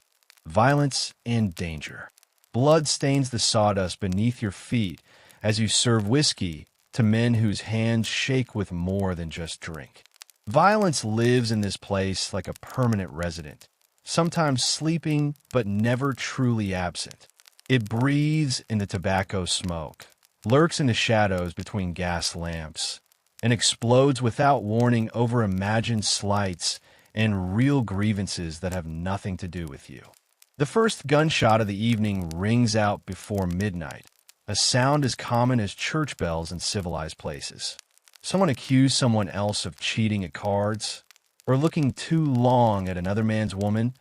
Violence and Danger. Blood stains the sawdust beneath your feet as you serve whiskey to men whose hands shake with more than just drink. Violence lives in this place like a permanent resident, sometimes sleeping but never truly absent. It breathes in the tobacco smoke, lurks in the shadows between gas lamps, and explodes without warning over imagined slights and real grievances that have nothing to do with you. The first gunshot of the evening rings out before midnight, a sound as common as church bells in civilized places. Someone accused someone else of cheating at cards, or looking too long at another man's woman,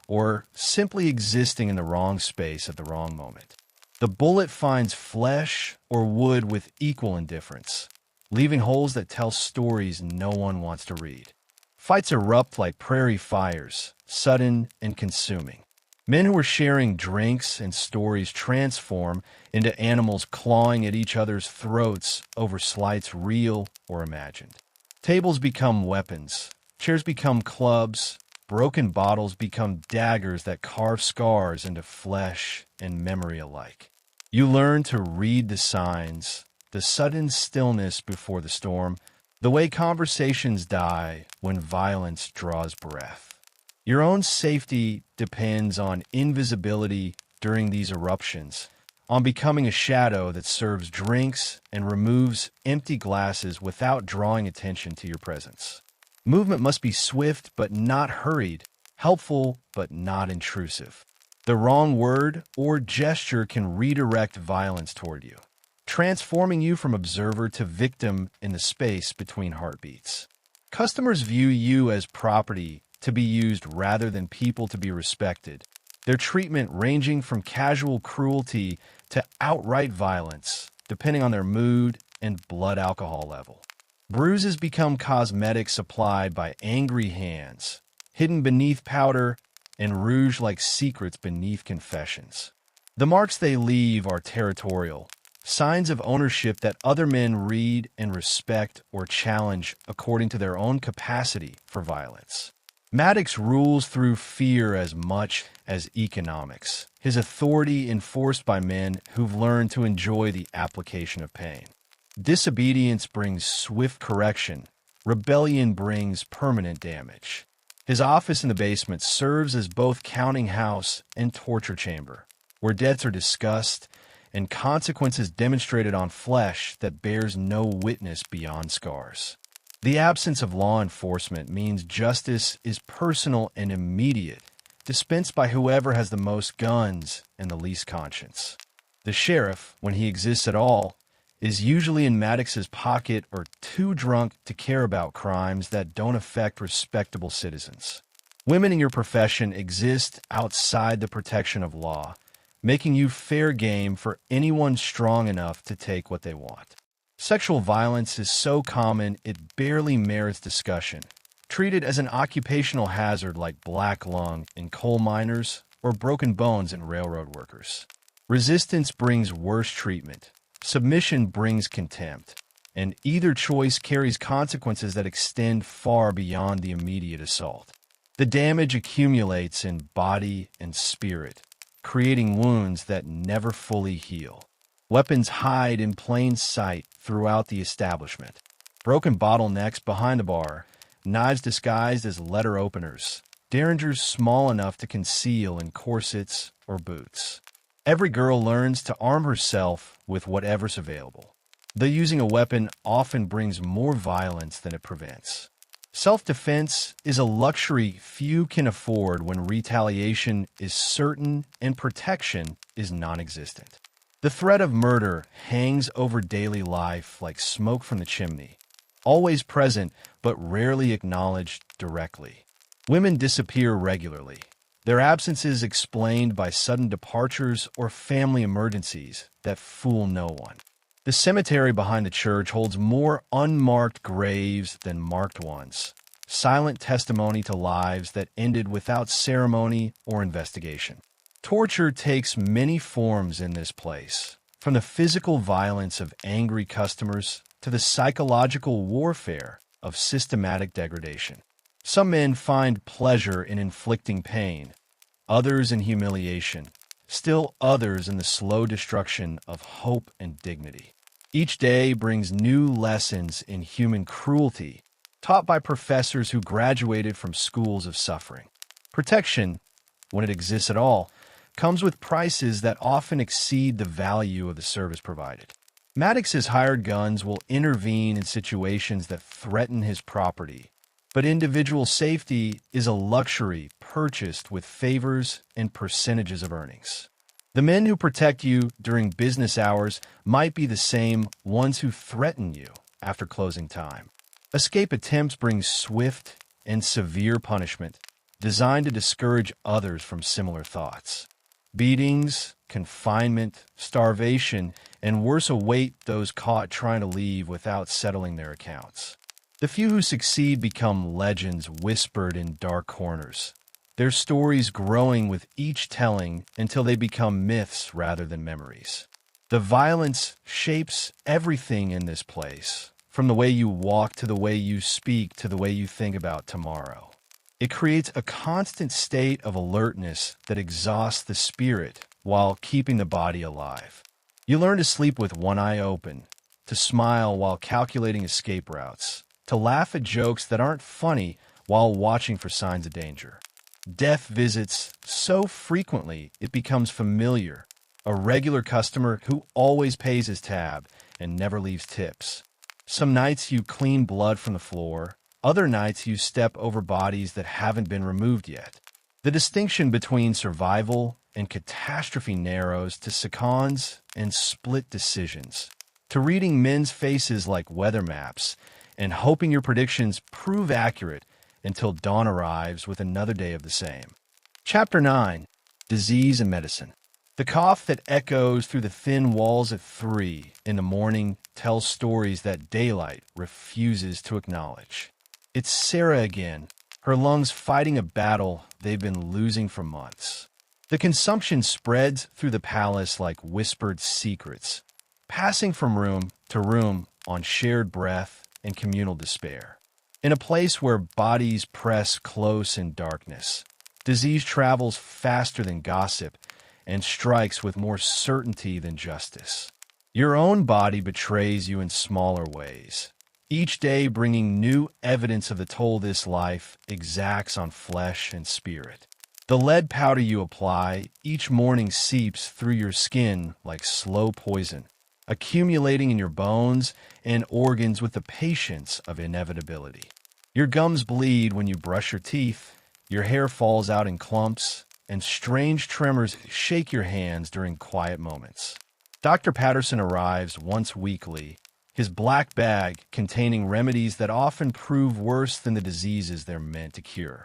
or simply existing in the wrong space at the wrong moment. The bullet finds flesh or wood with equal indifference, leaving holes that tell stories no one wants to read. Fights erupt like prairie fires, sudden and consuming. Men who are sharing drinks and stories transform into animals clawing at each other's throats over slights real or imagined. Tables become weapons, chairs become clubs, broken bottles become daggers that carve scars into flesh and memory alike. You learn to read the signs, the sudden stillness before the storm, the way conversations die when violence draws breath. Your own safety depends on invisibility during these eruptions, on becoming a shadow that serves drinks and removes empty glasses without drawing attention to your presence. Movement must be swift but not hurried, helpful but not intrusive. The wrong word or gesture can redirect violence toward you, transforming you from observer to victim in the space between heartbeats. Customers view you as property to be used rather than people to be respected, their treatment ranging from casual cruelty to outright violence, depending on their mood and blood alcohol level. Bruises become cosmetics applied by angry hands, hidden beneath powder and rouge like secrets beneath confessions. The marks they leave are territorial, signs of ownership that other men read and respect or challenge according to their own capacity for violence. Maddox rules through fear as much as economics, his authority enforced by men who've learned to enjoy the application of pain. Disobedience brings swift correction. Rebellion brings permanent damage. His office in the basement serves as both counting house and torture chamber, where debts are discussed and consequences demonstrated on flesh that bears no witness beyond scars. The absence of law enforcement means justice is personal and immediate, dispensed by whoever has the most guns and the least conscience. The sheriff, when he exists at all, is usually in Maddox's pocket or too drunk to care about crimes that don't affect respectable citizens. Women in your profession exist outside the protection of law, making you fair game for anyone strong enough to take what they want. Sexual violence is so common it barely merits discussion, treated as an occupational hazard like black lung in coal miners or broken bones in railroad workers. Resistance brings worse treatment. Submission brings contempt, and either choice carries consequences that extend far beyond the immediate assault. The damage accumulates in body and spirit, creating wounds that never fully heal. Weapons hide in plain sight throughout the establishment. Broken bottlenecks behind the bar, knives disguised as letter openers, derringers small enough to conceal in corsets or boots. Every girl learns to arm herself with whatever's available, though using a weapon often brings more violence than it prevents. Self-defense is a luxury few can afford when retaliation is certain and protection is non-existent. The threat of murder hangs over daily life like smoke from the chimney, always present but rarely acknowledged directly. Women disappear regularly, their absences explained by sudden departures or family emergencies that fool no one. The cemetery behind the church holds more unmarked graves than marked ones, silent testimony to lives that ended without ceremony or investigation. Torture takes many forms in this place, from the physical violence of angry customers to the psychological warfare of systematic degradation. Some men find pleasure in inflicting pain, others in humiliation, still others in the slow destruction of hope and dignity. Each day brings new lessons in human cruelty, taught by professors who graduated from schools of suffering. Protection, when it exists at all, comes with prices that often exceed the value of the service provided. Maddox's hired guns will intervene in situations that threaten his property, but individual safety is a luxury purchased with favors and percentages of earnings. The men who protect you during business hours might be the same ones who threaten you after closing time. Escape attempts bring swift and severe punishment, designed to discourage others from similar thoughts. Beatings, confinement, starvation, and worse await those caught trying to leave without settling their accounts. The few who succeed become legends whispered in dark corners, their stories growing with each telling until they become myths rather than memories. The violence shapes everything in this place, from the way you walk to the way you speak to the way you think about tomorrow. It creates a constant state of alertness that exhausts the spirit while keeping the body alive. You learn to sleep with one eye open, to smile while calculating escape routes, to laugh at jokes that aren't funny while watching for signs of danger. Death visits so frequently it becomes familiar, a regular customer who always pays his tab and never leaves tips. Some nights you clean blood from the floor, other nights you step over bodies that haven't been removed yet. The distinction between survival and catastrophe narrows to seconds and split decisions, to reading men's faces like weather maps and hoping your predictions prove accurate until dawn arrives with another day of the same. Chapter 9. Disease and Medicine. The cough that echoes through the thin walls at 3 in the morning tells stories that daylight refuses to acknowledge. It's Sarah again, her lungs fighting a battle they've been losing for months. The consumption spreads through the palace like whispered secrets, passing from room to room on shared breath and communal despair. In a place where bodies press close in darkness, disease travels faster than gossip and strikes with more certainty than justice. Your own body betrays you in smaller ways, each day bringing new evidence of the toll this life exacts on flesh and spirit. The lead powder you apply each morning seeps through your skin like slow poison, accumulating in your bones and organs with the patience of inevitability. Your gums bleed when you brush your teeth, your hair falls out in clumps, and strange tremors shake your hands during quiet moments. Dr. Patterson arrives once weekly, his black bag containing remedies that often prove worse than the diseases they're meant to cure.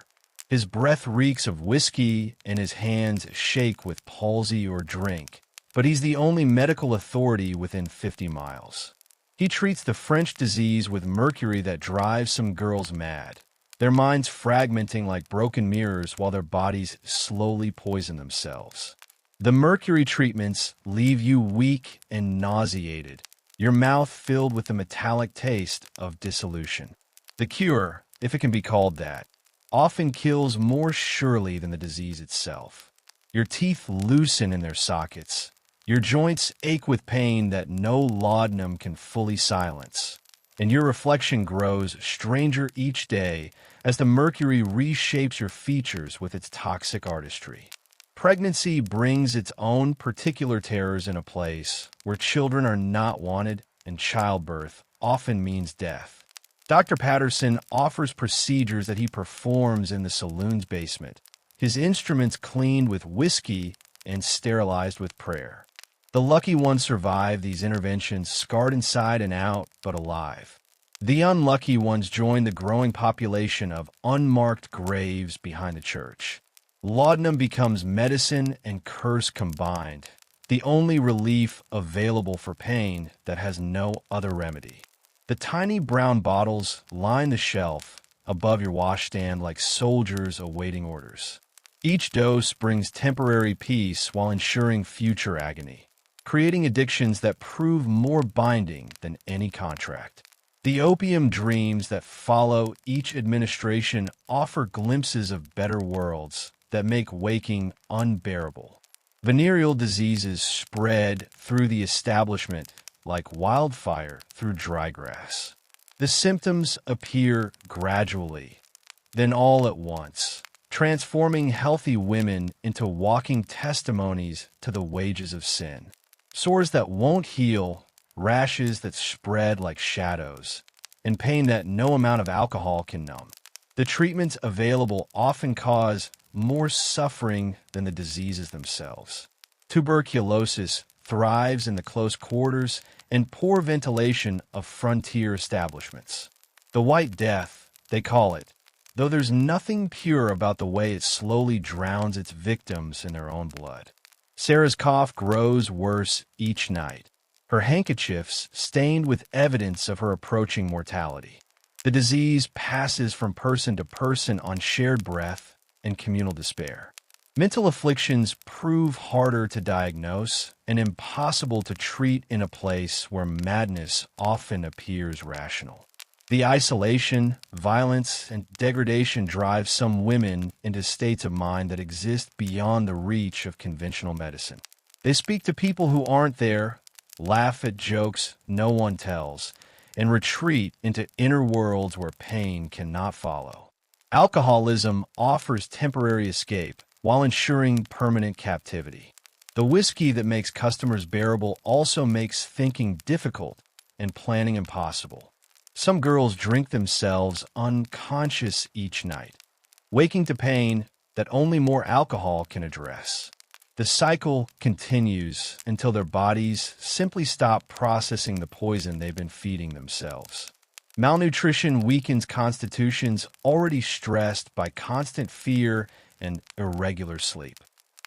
His breath reeks of whiskey and his hands shake with palsy or drink, but he's the only medical authority within 50 miles. He treats the French disease with mercury that drives some girls mad, their minds fragmenting like broken mirrors while their bodies slowly poison themselves. The mercury treatments leave you weak and nauseated, your mouth filled with the metallic taste of dissolution. The cure, if it can be called that, often kills more surely than the disease itself. Your teeth loosen in their sockets. Your joints ache with pain that no laudanum can fully silence. And your reflection grows stranger each day as the mercury reshapes your features with its toxic artistry. Pregnancy brings its own particular terrors in a place where children are not wanted and childbirth often means death. Dr. Patterson offers procedures that he performs in the saloon's basement, his instruments cleaned with whiskey and sterilized with prayer. The lucky ones survive these interventions scarred inside and out, but alive. The unlucky ones join the growing population of unmarked graves behind the church. Laudanum becomes medicine and curse combined, the only relief available for pain that has no other remedy. The tiny brown bottles line the shelf above your washstand like soldiers awaiting orders. Each dose brings temporary peace while ensuring future agony, creating addictions that prove more binding than any contract. The opium dreams that follow each administration offer glimpses of better worlds that make waking unbearable. Venereal diseases spread through the establishment like wildfire through dry grass. The symptoms appear gradually, then all at once, transforming healthy women into walking testimonies to the wages of sin. Sores that won't heal, rashes that spread like shadows, and pain that no amount of alcohol can numb. The treatments available often cause more suffering than the diseases themselves. Tuberculosis thrives in the close quarters and poor ventilation of frontier establishments. The White Death, they call it, though there's nothing pure about the way it slowly drowns its victims in their own blood. Sarah's cough grows worse each night, her handkerchiefs stained with evidence of her approaching mortality. The disease passes from person to person on shared breath and communal despair. Mental afflictions prove harder to diagnose and impossible to treat in a place where madness often appears rational. The isolation, violence, and degradation drive some women into states of mind that exist beyond the reach of conventional medicine. They speak to people who aren't there, laugh at jokes no one tells, and retreat into inner worlds where pain cannot follow. Alcoholism offers temporary escape while ensuring permanent captivity. The whiskey that makes customers bearable also makes thinking difficult and planning impossible. Some girls drink themselves unconscious each night, waking to pain that only more alcohol can address. The cycle continues until their bodies simply stop processing the poison they've been feeding themselves. Malnutrition weakens constitutions already stressed by constant fear and irregular sleep.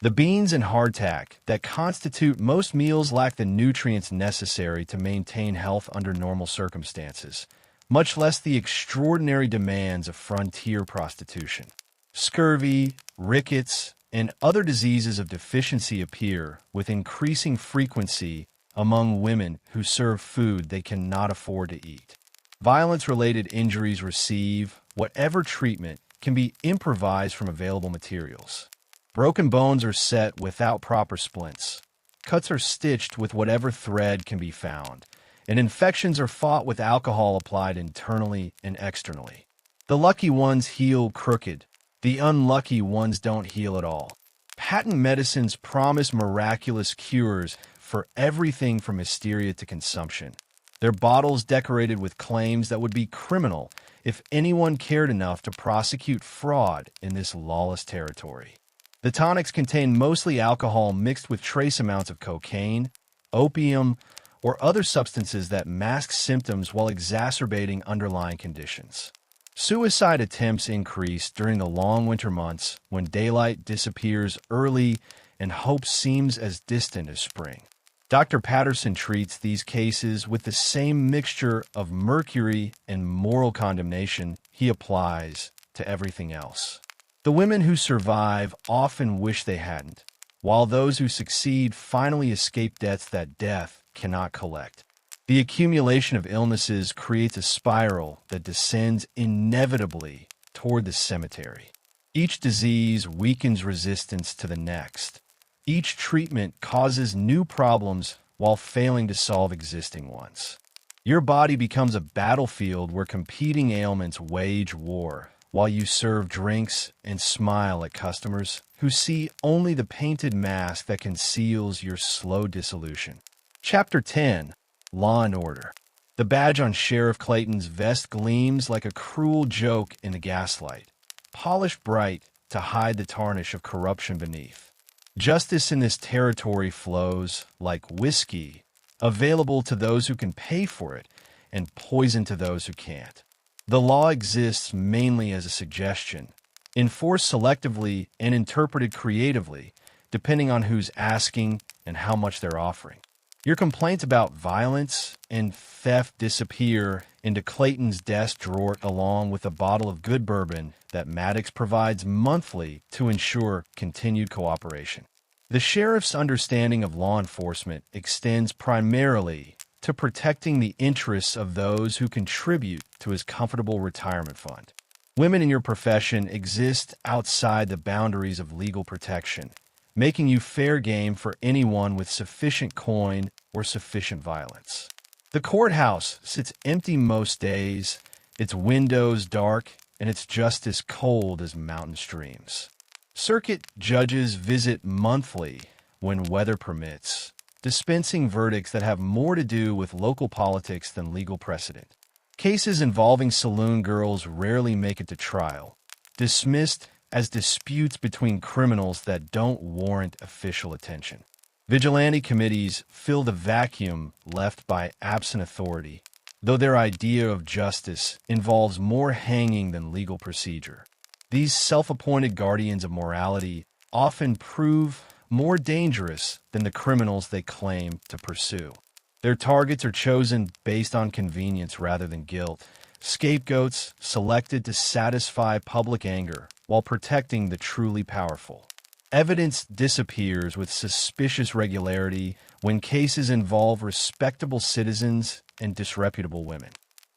The beans and hardtack that constitute most meals lack the nutrients necessary to maintain health under normal circumstances, much less the extraordinary demands of frontier prostitution. Scurvy, rickets, and other diseases of deficiency appear with increasing frequency among women who serve food they cannot afford to eat. Violence-related injuries receive whatever treatment can be improvised from available materials. Broken bones are set without proper splints. Cuts are stitched with whatever thread can be found, and infections are fought with alcohol applied internally and externally. The lucky ones heal crooked. The unlucky ones don't heal at all. Patent medicines promise miraculous cures for everything from hysteria to consumption. Their bottles decorated with claims that would be criminal if anyone cared enough to prosecute fraud in this lawless territory. The tonics contain mostly alcohol mixed with trace amounts of cocaine, opium, or other substances that mask symptoms while exacerbating underlying conditions. Suicide attempts increase during the long winter months when daylight disappears early and hope seems as distant as spring. Dr. Patterson treats these cases with the same mixture of mercury and moral condemnation he applies to everything else. The women who survive often wish they hadn't, while those who succeed finally escape debts that death cannot collect. The accumulation of illnesses creates a spiral that descends inevitably toward the cemetery. Each disease weakens resistance to the next. Each treatment causes new problems while failing to solve existing ones. Your body becomes a battlefield where competing ailments wage war, while you serve drinks and smile at customers who see only the painted mask that conceals your slow dissolution. Chapter 10. Law and Order. The badge on Sheriff Clayton's vest gleams like a cruel joke in the gaslight, polished bright to hide the tarnish of corruption beneath. Justice in this territory flows like whiskey, available to those who can pay for it and poison to those who can't. The law exists mainly as a suggestion, enforced selectively and interpreted creatively, depending on who's asking and how much they're offering. Your complaints about violence and theft disappear into Clayton's desk drawer along with a bottle of good bourbon that Maddox provides monthly to ensure continued cooperation. The sheriff's understanding of law enforcement extends primarily to protecting the interests of those who contribute to his comfortable retirement fund. Women in your profession exist outside the boundaries of legal protection, making you fair game for anyone with sufficient coin or sufficient violence. The courthouse sits empty most days, its windows dark, and its justice cold as mountain streams. Circuit judges visit monthly when weather permits, dispensing verdicts that have more to do with local politics than legal precedent. Cases involving saloon girls rarely make it to trial, dismissed as disputes between criminals that don't warrant official attention. Vigilante committees fill the vacuum left by absent authority, though their idea of justice involves more hanging than legal procedure. These self-appointed guardians of morality often prove more dangerous than the criminals they claim to pursue. Their targets are chosen based on convenience rather than guilt, scapegoats selected to satisfy public anger while protecting the truly powerful. Evidence disappears with suspicious regularity when cases involve respectable citizens and disreputable women.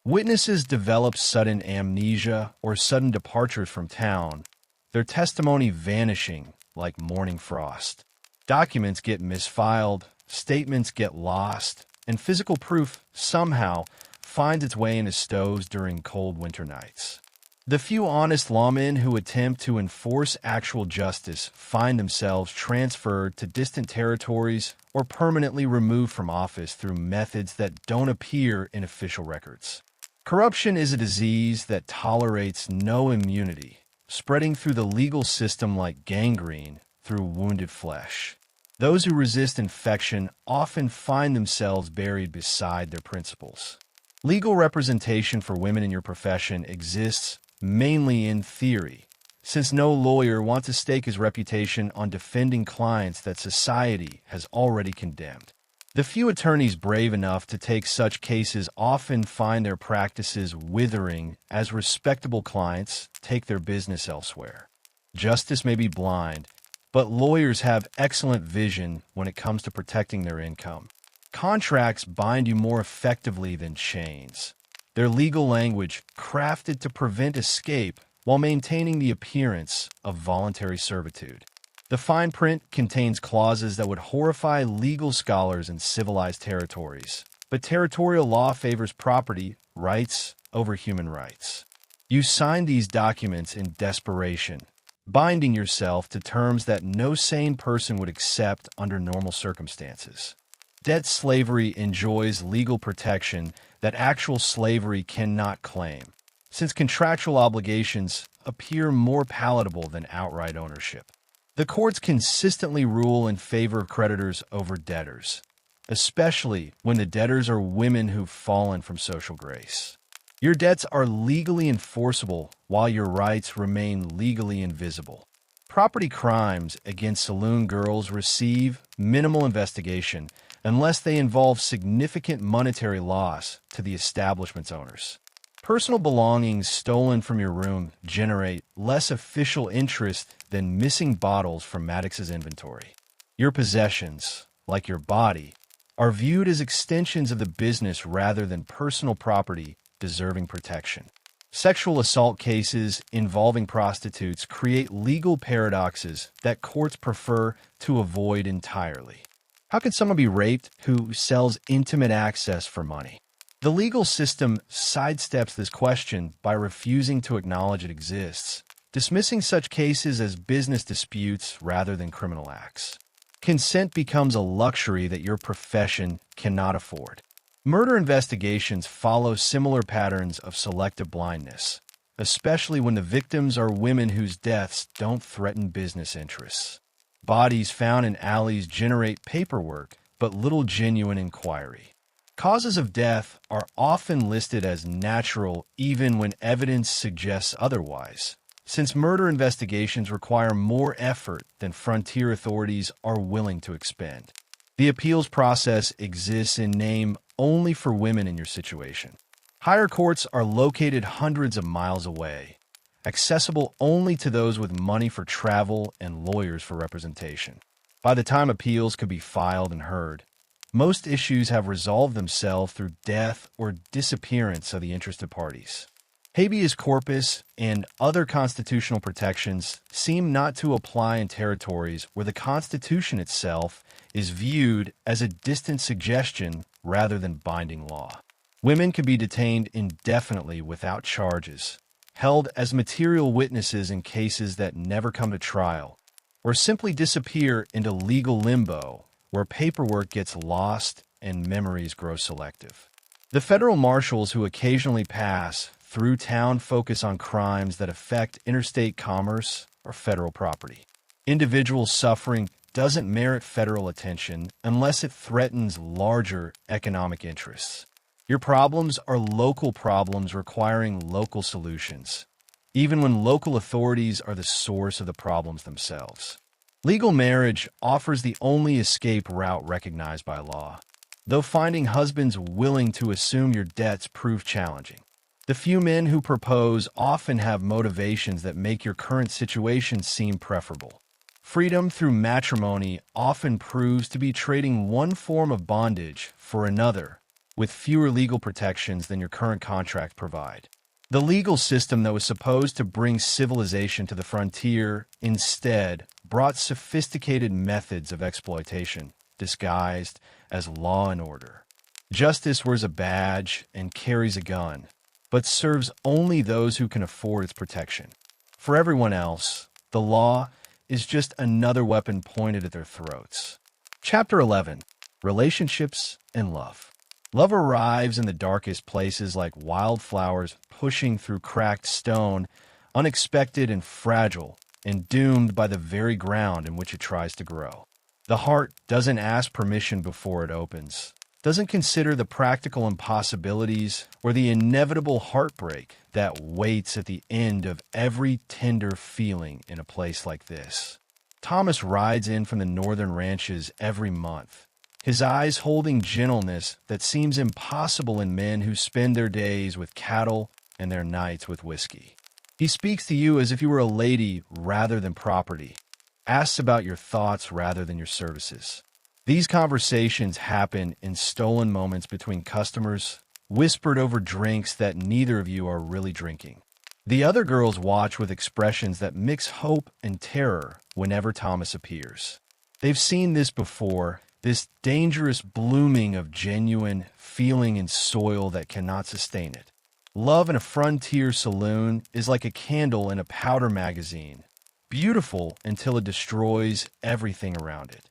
Witnesses develop sudden amnesia or sudden departures from town, their testimony vanishing like morning frost. Documents get misfiled, statements get lost, and physical proof somehow finds its way into stoves during cold winter nights. The few honest lawmen who attempt to enforce actual justice find themselves transferred to distant territories or permanently removed from office through methods that don't appear in official records. Corruption is a disease that tolerates no immunity, spreading through the legal system like gangrene through wounded flesh. Those who resist infection often find themselves buried beside their principles. Legal representation for women in your profession exists mainly in theory, since no lawyer wants to stake his reputation on defending clients that society has already condemned. The few attorneys brave enough to take such cases often find their practices withering as respectable clients take their business elsewhere. Justice may be blind, but lawyers have excellent vision when it comes to protecting their income. Contracts bind you more effectively than chains. Their legal language crafted to prevent escape while maintaining the appearance of voluntary servitude. The fine print contains clauses that would horrify legal scholars in civilized territories, but territorial law favors property rights over human rights. You sign these documents in desperation, binding yourself to terms that no sane person would accept under normal circumstances. Debt slavery enjoys legal protection that actual slavery cannot claim, since contractual obligations appear more palatable than outright ownership. The courts consistently rule in favor of creditors over debtors, especially when the debtors are women who've fallen from social grace. Your debts are legally enforceable while your rights remain legally invisible. Property crimes against saloon girls receive minimal investigation unless they involve significant monetary loss to the establishment's owners. Personal belongings stolen from your room generate less official interest than missing bottles from Maddox's inventory. Your possessions, like your body, are viewed as extensions of the business rather than personal property deserving protection. Sexual assault cases involving prostitutes create legal paradoxes that courts prefer to avoid entirely. How can someone be raped who sells intimate access for money? The legal system sidesteps this question by refusing to acknowledge it exists, dismissing such cases as business disputes rather than criminal acts. Consent becomes a luxury that your profession cannot afford. Murder investigations follow similar patterns of selective blindness, especially when the victims are women whose deaths don't threaten business interests. Bodies found in alleys generate paperwork, but little genuine inquiry. Causes of death are often listed as natural even when evidence suggests otherwise, since murder investigations require more effort than frontier authorities are willing to expend. The appeals process exists in name only for women in your situation. Higher courts are located hundreds of miles away, accessible only to those with money for travel and lawyers for representation. By the time appeals could be filed and heard, most issues have resolved themselves through death or disappearance of the interested parties. Habeas corpus and other constitutional protections seem not to apply in territories where the Constitution itself is viewed as a distant suggestion rather than binding law. Women can be detained indefinitely without charges, held as material witnesses in cases that never come to trial, or simply disappear into legal limbo where paperwork gets lost and memories grow selective. The federal marshals who occasionally pass through town focus on crimes that affect interstate commerce or federal property. Individuals suffering doesn't merit federal attention unless it threatens larger economic interests. Your problems are local problems requiring local solutions, even when local authorities are the source of the problems themselves. Legal marriage offers the only escape route recognized by law, though finding husbands willing to assume your debts prove challenging. The few men who propose often have motivations that make your current situation seem preferable. Freedom through matrimony often proves to be trading one form of bondage for another, with fewer legal protections than your current contract provide. The legal system that was supposed to bring civilization to the frontier instead brought sophisticated methods of exploitation, disguised as law and order. Justice wears a badge and carries a gun, but serves only those who can afford its protection. For everyone else, the law is just another weapon pointed at their throats. Chapter 11. Relationships and Love. Love arrives in the darkest places like wildflowers pushing through cracked stone, unexpected and fragile, and doomed by the very ground in which it tries to grow. The heart doesn't ask permission before it opens, doesn't consider the practical impossibilities or the inevitable heartbreak that waits at the end of every tender feeling in a place like this. Thomas rides in from the northern ranches every month, his eyes holding gentleness that seems impossible in men who spend their days with cattle and their nights with whiskey. He speaks to you as if you were a lady rather than property, asks about your thoughts rather than your services. These conversations happen in stolen moments between customers, whispered over drinks that neither of you are really drinking. The other girls watch with expressions that mix hope and terror whenever Thomas appears. They've seen this before, this dangerous blooming of genuine feeling in soil that cannot sustain it. Love in a frontier saloon is like a candle in a powder magazine, beautiful until it destroys everything around it.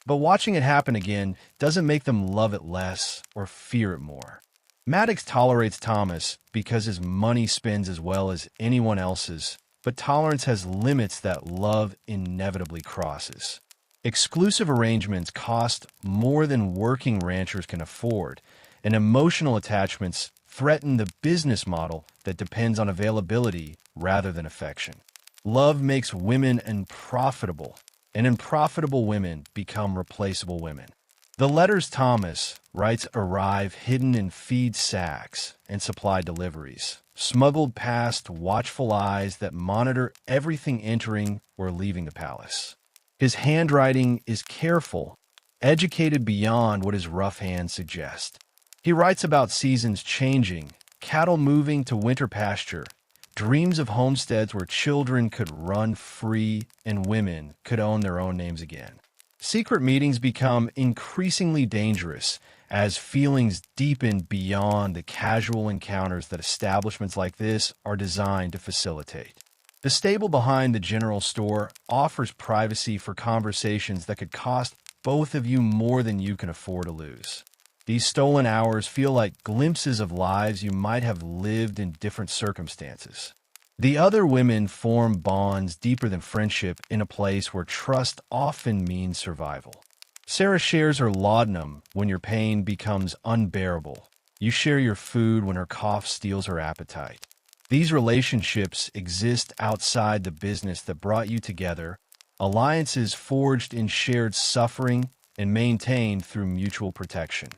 But watching it happen again doesn't make them love it less or fear it more. Maddox tolerates Thomas because his money spends as well as anyone else's, but tolerance has limits that love inevitably crosses. Exclusive arrangements cost more than working ranchers can afford, and emotional attachments threaten the business model that depends on availability rather than affection. Love makes women unprofitable, and unprofitable women become replaceable women. The letters Thomas writes arrive hidden in feed sacks and supply deliveries, smuggled past watchful eyes that monitor everything entering or leaving the palace. His handwriting is careful, educated beyond what his rough hands suggest. He writes about seasons changing, cattle moving to winter pasture, dreams of homesteads where children could run free and women could own their own names again. Secret meetings become increasingly dangerous as feelings deepen beyond the casual encounters that establishments like this are designed to facilitate. The stable behind the general store offers privacy for conversations that could cost both of you more than you can afford to lose. These stolen hours feel like glimpses of lives you might have lived in different circumstances. The other women form bonds deeper than friendship in a place where trust often means survival. Sarah shares her laudanum when your pain becomes unbearable. You share your food when her cough steals her appetite. These relationships exist outside the business that brought you together, alliances forged in shared suffering and maintained through mutual protection.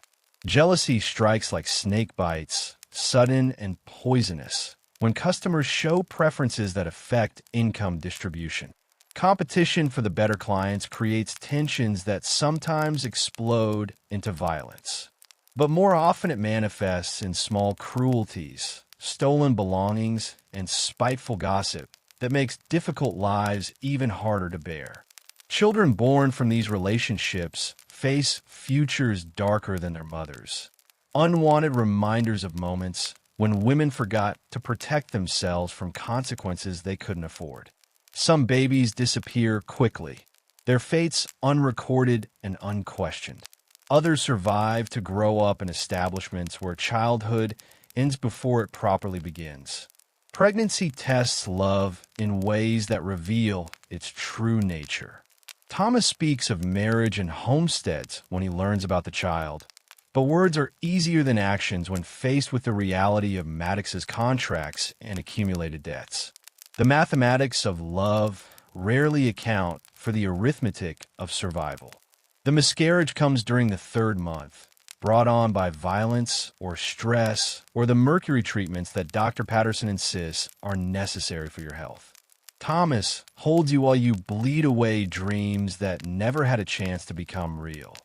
Jealousy strikes like snake bites, sudden and poisonous, when customers show preferences that affect income distribution. Competition for the better clients creates tensions that sometimes explode into violence. But more often it manifests in small cruelties, stolen belongings, and spiteful gossip that makes difficult lives even harder to bear. Children born from these relationships face futures darker than their mothers. Unwanted reminders of moments when women forgot to protect themselves from consequences they couldn't afford. Some babies disappear quickly, their fates unrecorded and unquestioned. Others survive to grow up in establishments where childhood ends before it properly begins. Pregnancy tests love in ways that reveal its true nature. Thomas speaks of marriage and homesteads when he learns about the child. But words are easier than actions when faced with the reality of Maddox's contracts and accumulated debts. The mathematics of love rarely account for the arithmetic of survival. The miscarriage comes during the third month, brought on by violence or stress or the mercury treatments that Dr. Patterson insists are necessary for your health. Thomas holds you while you bleed away dreams that never had a chance to become real.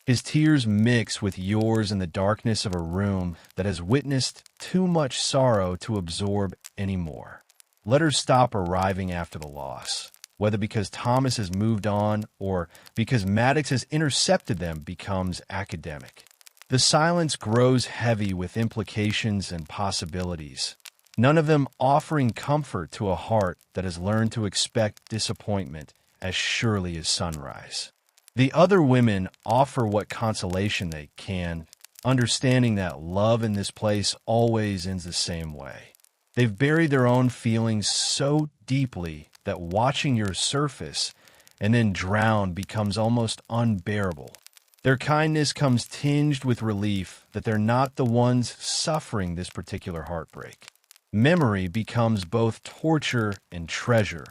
His tears mix with yours in the darkness of a room that has witnessed too much sorrow to absorb anymore. Letters stop arriving after the loss, whether because Thomas has moved on or because Maddox has intercepted them becomes academic. The silence grows heavy with implications and possibilities, none of them offering comfort to a heart that has learned to expect disappointment as surely as sunrise. The other women offer what consolation they can, understanding that love in this place always ends the same way. They've buried their own feelings so deeply that watching your surface and then drown becomes almost unbearable. Their kindness comes tinged with relief that they're not the ones suffering this particular heartbreak. Memory becomes both torture and treasure,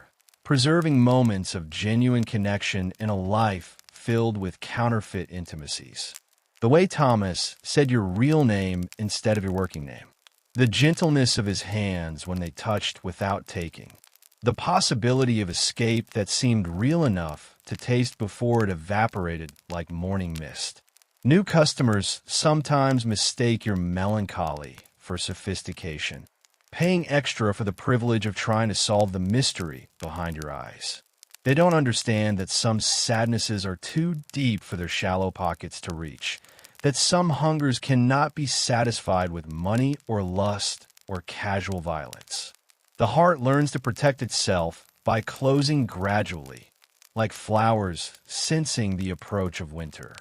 preserving moments of genuine connection in a life filled with counterfeit intimacies. The way Thomas said your real name instead of your working name. The gentleness of his hands when they touched without taking. The possibility of escape that seemed real enough to taste before it evaporated like morning mist. New customers sometimes mistake your melancholy for sophistication, paying extra for the privilege of trying to solve the mystery behind your eyes. They don't understand that some sadnesses are too deep for their shallow pockets to reach, that some hungers cannot be satisfied with money or lust or casual violence. The heart learns to protect itself by closing gradually, like flowers sensing the approach of winter.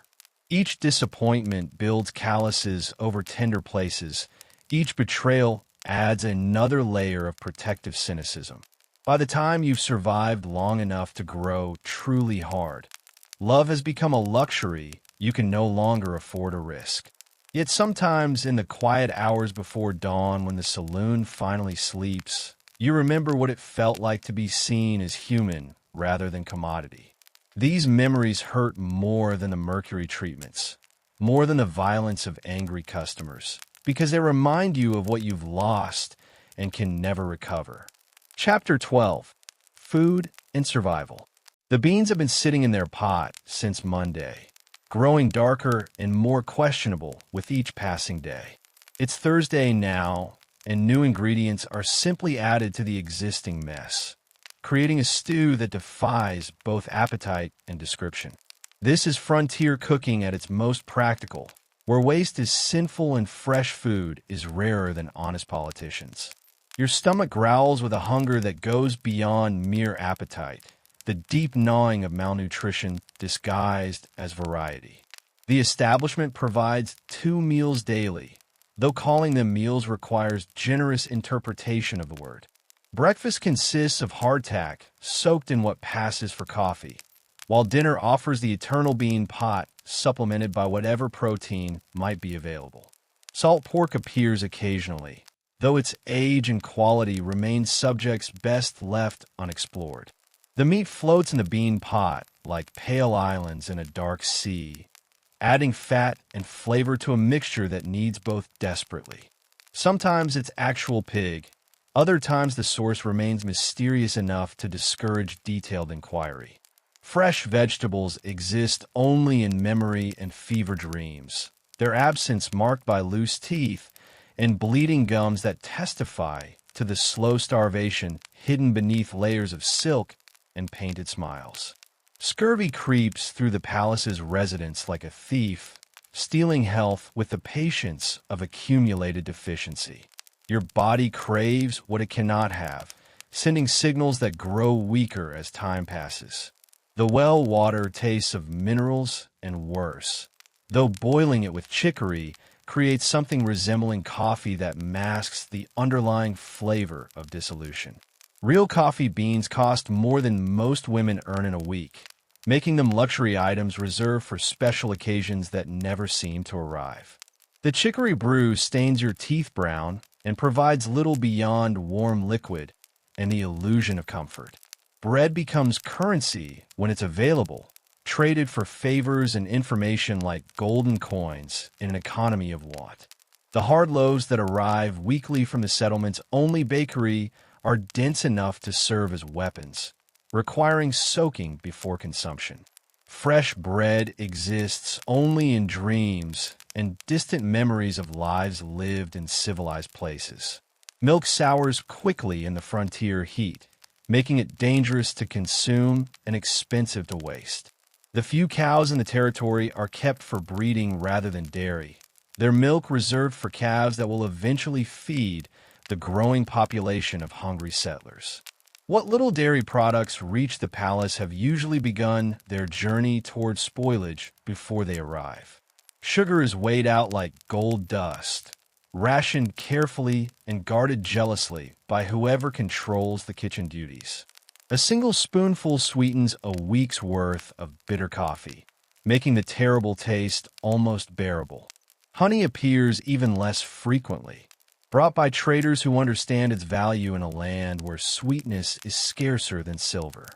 Each disappointment builds calluses over tender places. Each betrayal adds another layer of protective cynicism. By the time you've survived long enough to grow truly hard, love has become a luxury you can no longer afford to risk. Yet sometimes in the quiet hours before dawn when the saloon finally sleeps, you remember what it felt like to be seen as human rather than commodity. These memories hurt more than the mercury treatments, more than the violence of angry customers, because they remind you of what you've lost and can never recover. Chapter 12. Food and Survival. The beans have been sitting in their pot since Monday, growing darker and more questionable with each passing day. It's Thursday now, and new ingredients are simply added to the existing mess, creating a stew that defies both appetite and description. This is frontier cooking at its most practical, where waste is sinful and fresh food is rarer than honest politicians. Your stomach growls with a hunger that goes beyond mere appetite, the deep gnawing of malnutrition disguised as variety. The establishment provides 2 meals daily, though calling them meals requires generous interpretation of the word. Breakfast consists of hardtack soaked in what passes for coffee, while dinner offers the eternal bean pot supplemented by whatever protein might be available. Salt pork appears occasionally, though its age and quality remain subjects best left unexplored. The meat floats in the bean pot like pale islands in a dark sea, adding fat and flavor to a mixture that needs both desperately. Sometimes it's actual pig, other times the source remains mysterious enough to discourage detailed inquiry. Fresh vegetables exist only in memory and fever dreams, their absence marked by loose teeth and bleeding gums that testify to the slow starvation hidden beneath layers of silk and painted smiles. Scurvy creeps through the palace's residence like a thief, stealing health with the patience of accumulated deficiency. Your body craves what it cannot have, sending signals that grow weaker as time passes. The well water tastes of minerals and worse, though boiling it with chicory creates something resembling coffee that masks the underlying flavor of dissolution. Real coffee beans cost more than most women earn in a week, making them luxury items reserved for special occasions that never seem to arrive. The chicory brew stains your teeth brown and provides little beyond warm liquid and the illusion of comfort. Bread becomes currency when it's available, traded for favors and information like golden coins in an economy of want. The hard loaves that arrive weekly from the settlement's only bakery are dense enough to serve as weapons, requiring soaking before consumption. Fresh bread exists only in dreams and distant memories of lives lived in civilized places. Milk sours quickly in the frontier heat, making it dangerous to consume and expensive to waste. The few cows in the territory are kept for breeding rather than dairy, their milk reserved for calves that will eventually feed the growing population of hungry settlers. What little dairy products reach the palace have usually begun their journey towards spoilage before they arrive. Sugar is weighed out like gold dust, rationed carefully and guarded jealously by whoever controls the kitchen duties. A single spoonful sweetens a week's worth of bitter coffee, making the terrible taste almost bearable. Honey appears even less frequently, brought by traders who understand its value in a land where sweetness is scarcer than silver.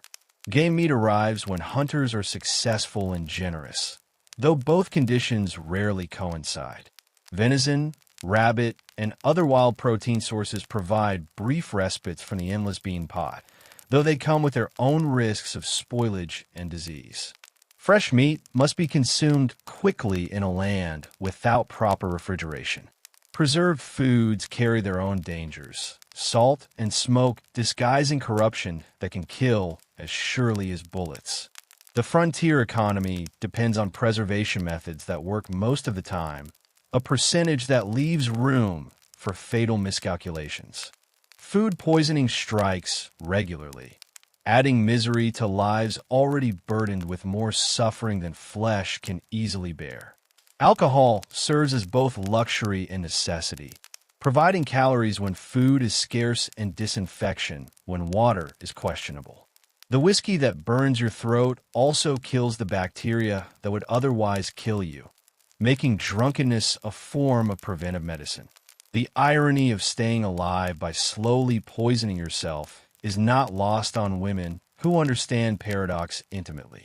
Game meat arrives when hunters are successful and generous, though both conditions rarely coincide. Venison, rabbit, and other wild protein sources provide brief respites from the endless bean pot, though they come with their own risks of spoilage and disease. Fresh meat must be consumed quickly in a land without proper refrigeration. Preserved foods carry their own dangers. Salt and smoke disguising corruption that can kill as surely as bullets. The frontier economy depends on preservation methods that work most of the time, a percentage that leaves room for fatal miscalculations. Food poisoning strikes regularly, adding misery to lives already burdened with more suffering than flesh can easily bear. Alcohol serves as both luxury and necessity, providing calories when food is scarce and disinfection when water is questionable. The whiskey that burns your throat also kills the bacteria that would otherwise kill you, making drunkenness a form of preventive medicine. The irony of staying alive by slowly poisoning yourself is not lost on women who understand paradox intimately.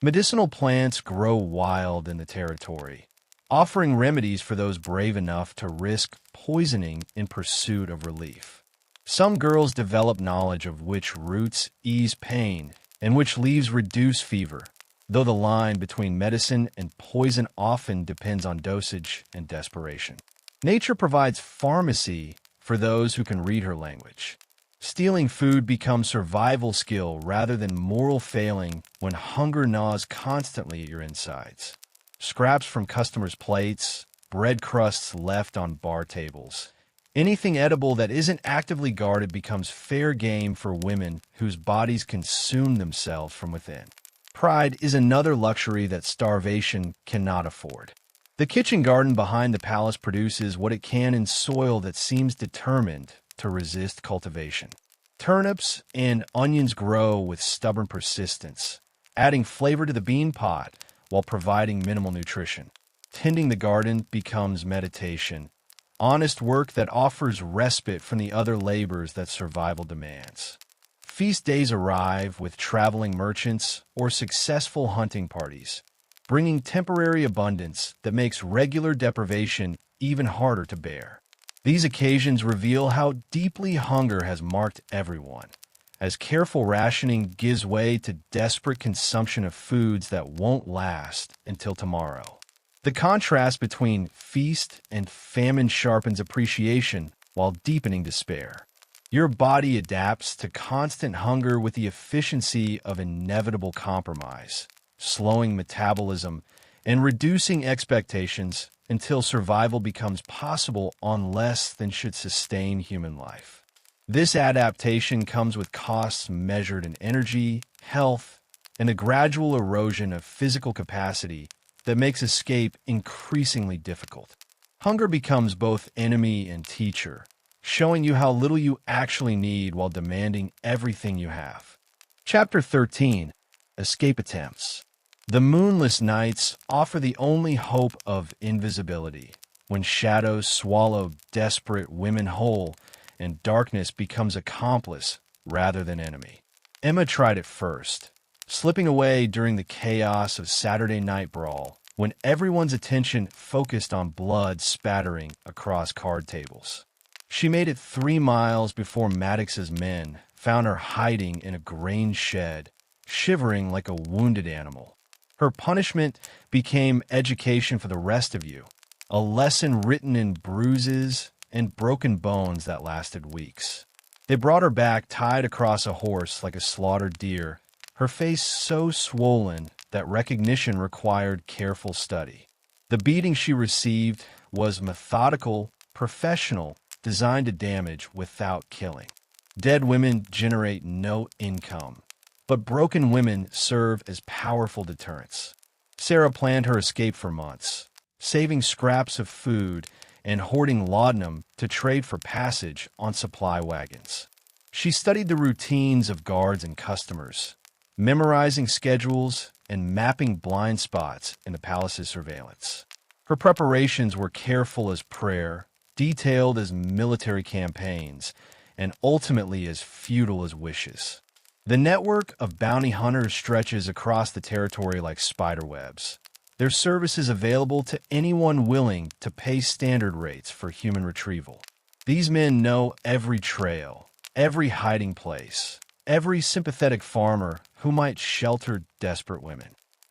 Medicinal plants grow wild in the territory, offering remedies for those brave enough to risk poisoning in pursuit of relief. Some girls develop knowledge of which roots ease pain and which leaves reduce fever, though the line between medicine and poison often depends on dosage and desperation. Nature provides pharmacy for those who can read her language. Stealing food becomes survival skill rather than moral failing when hunger gnaws constantly at your insides. Scraps from customers' plates, bread crusts left on bar tables. Anything edible that isn't actively guarded becomes fair game for women whose bodies consume themselves from within. Pride is another luxury that starvation cannot afford. The kitchen garden behind the palace produces what it can in soil that seems determined to resist cultivation. Turnips and onions grow with stubborn persistence, adding flavor to the bean pot while providing minimal nutrition. Tending the garden becomes meditation, honest work that offers respite from the other labors that survival demands. Feast days arrive with traveling merchants or successful hunting parties, bringing temporary abundance that makes regular deprivation even harder to bear. These occasions reveal how deeply hunger has marked everyone, as careful rationing gives way to desperate consumption of foods that won't last until tomorrow. The contrast between feast and famine sharpens appreciation while deepening despair. Your body adapts to constant hunger with the efficiency of inevitable compromise, slowing metabolism and reducing expectations until survival becomes possible on less than should sustain human life. This adaptation comes with costs measured in energy, health, and a gradual erosion of physical capacity that makes escape increasingly difficult. Hunger becomes both enemy and teacher, showing you how little you actually need while demanding everything you have. Chapter 13. Escape attempts. The moonless nights offer the only hope of invisibility, when shadows swallow desperate women whole and darkness becomes accomplice rather than enemy. Emma tried it first, slipping away during the chaos of Saturday Night Brawl, when everyone's attention focused on blood spattering across card tables. She made it 3 miles before Maddox's men found her hiding in a grain shed, shivering like a wounded animal. Her punishment became education for the rest of you, a lesson written in bruises and broken bones that lasted weeks. They brought her back tied across a horse like a slaughtered deer, her face so swollen that recognition required careful study. The beating she received was methodical, professional, designed to damage without killing. Dead women generate no income, but broken women serve as powerful deterrents. Sarah planned her escape for months, saving scraps of food and hoarding laudanum to trade for passage on supply wagons. She studied the routines of guards and customers, memorizing schedules and mapping blind spots in the palace's surveillance. Her preparations were careful as prayer, detailed as military campaigns, and ultimately as futile as wishes. The network of bounty hunters stretches across the territory like spiderwebs. Their service is available to anyone willing to pay standard rates for human retrieval. These men know every trail, every hiding place, every sympathetic farmer who might shelter desperate women.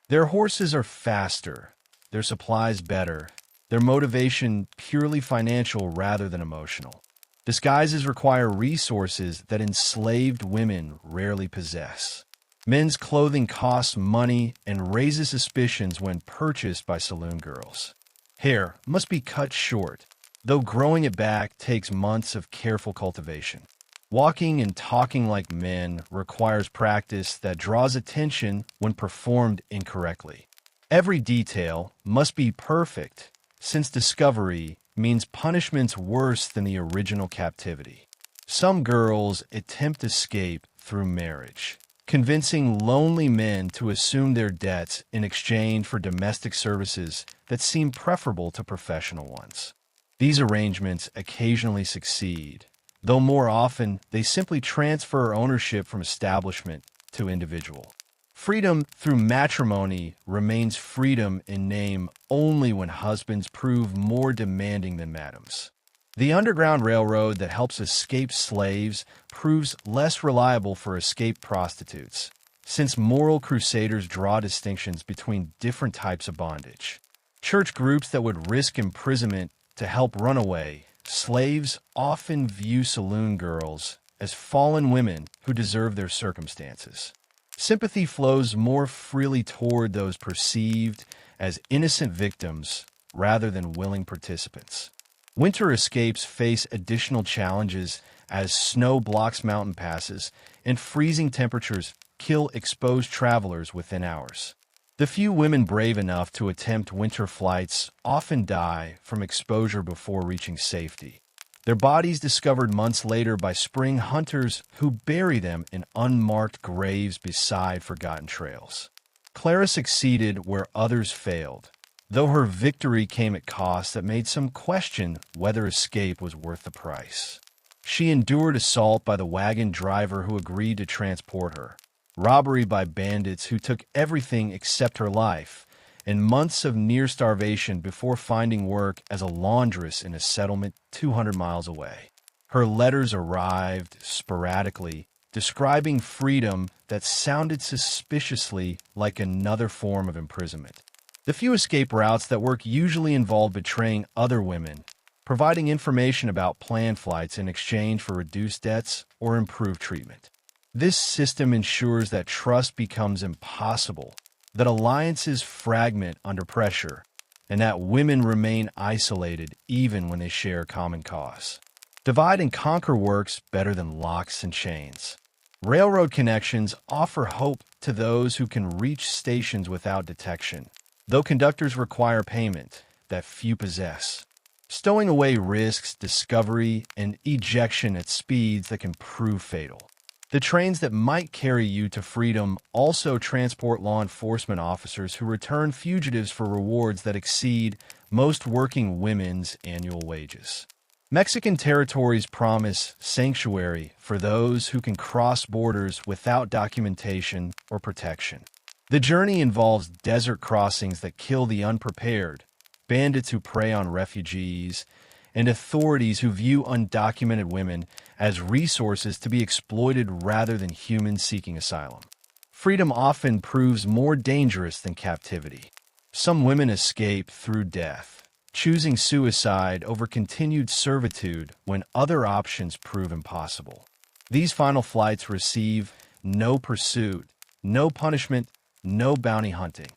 Their horses are faster, their supplies better, their motivation purely financial rather than emotional. Disguises require resources that enslaved women rarely possess. Men's clothing costs money and raises suspicions when purchased by saloon girls. Hair must be cut short, though growing it back takes months of careful cultivation. Walking and talking like men requires practice that draws attention when performed incorrectly. Every detail must be perfect, since discovery means punishments worse than the original captivity. Some girls attempt escape through marriage, convincing lonely men to assume their debts in exchange for domestic services that seem preferable to professional ones. These arrangements occasionally succeed, though more often they simply transfer ownership from establishment to individual. Freedom through matrimony remains freedom in name only when husbands prove more demanding than madams. The Underground Railroad that helps escape slaves proves less reliable for escaped prostitutes, since moral crusaders draw distinctions between different types of bondage. Church groups that would risk imprisonment to help runaway slaves often view saloon girls as fallen women who deserve their circumstances. Sympathy flows more freely toward those perceived as innocent victims rather than willing participants. Winter escapes face additional challenges as snow blocks mountain passes and freezing temperatures kill exposed travelers within hours. The few women brave enough to attempt winter flights often die from exposure before reaching safety. Their bodies discovered months later by spring hunters who bury them in unmarked graves beside forgotten trails. Clara succeeded where others failed, though her victory came at costs that made some question whether escape was worth the price. She endured assault by the wagon driver who agreed to transport her, robbery by bandits who took everything except her life, and months of near starvation before finding work as a laundress in a settlement 200 miles away. Her letters arrived sporadically, describing freedom that sounded suspiciously like another form of imprisonment. The few escape routes that work usually involve betraying other women, providing information about planned flights in exchange for reduced debts or improved treatment. This system ensures that trust becomes impossible, that alliances fragment under pressure, and that women remain isolated even when they share a common cause. Divide and conquer works better than locks and chains. Railroad connections offer hope to those who can reach stations without detection, though conductors require payment that few possess. Stowing away risks discovery and ejection at speeds that can prove fatal. The trains that might carry you to freedom also transport law enforcement officers who return fugitives for rewards that exceed most working women's annual wages. Mexican territories promise sanctuary for those who can cross borders without documentation or protection. The journey involves desert crossings that kill the unprepared, bandits who prey on refugees, and authorities who view undocumented women as resources to be exploited rather than humans seeking asylum. Freedom often proves more dangerous than captivity. Some women escape through death, choosing suicide over continued servitude when other options prove impossible. These final flights receive no pursuit, no punishment, no bounty hunting.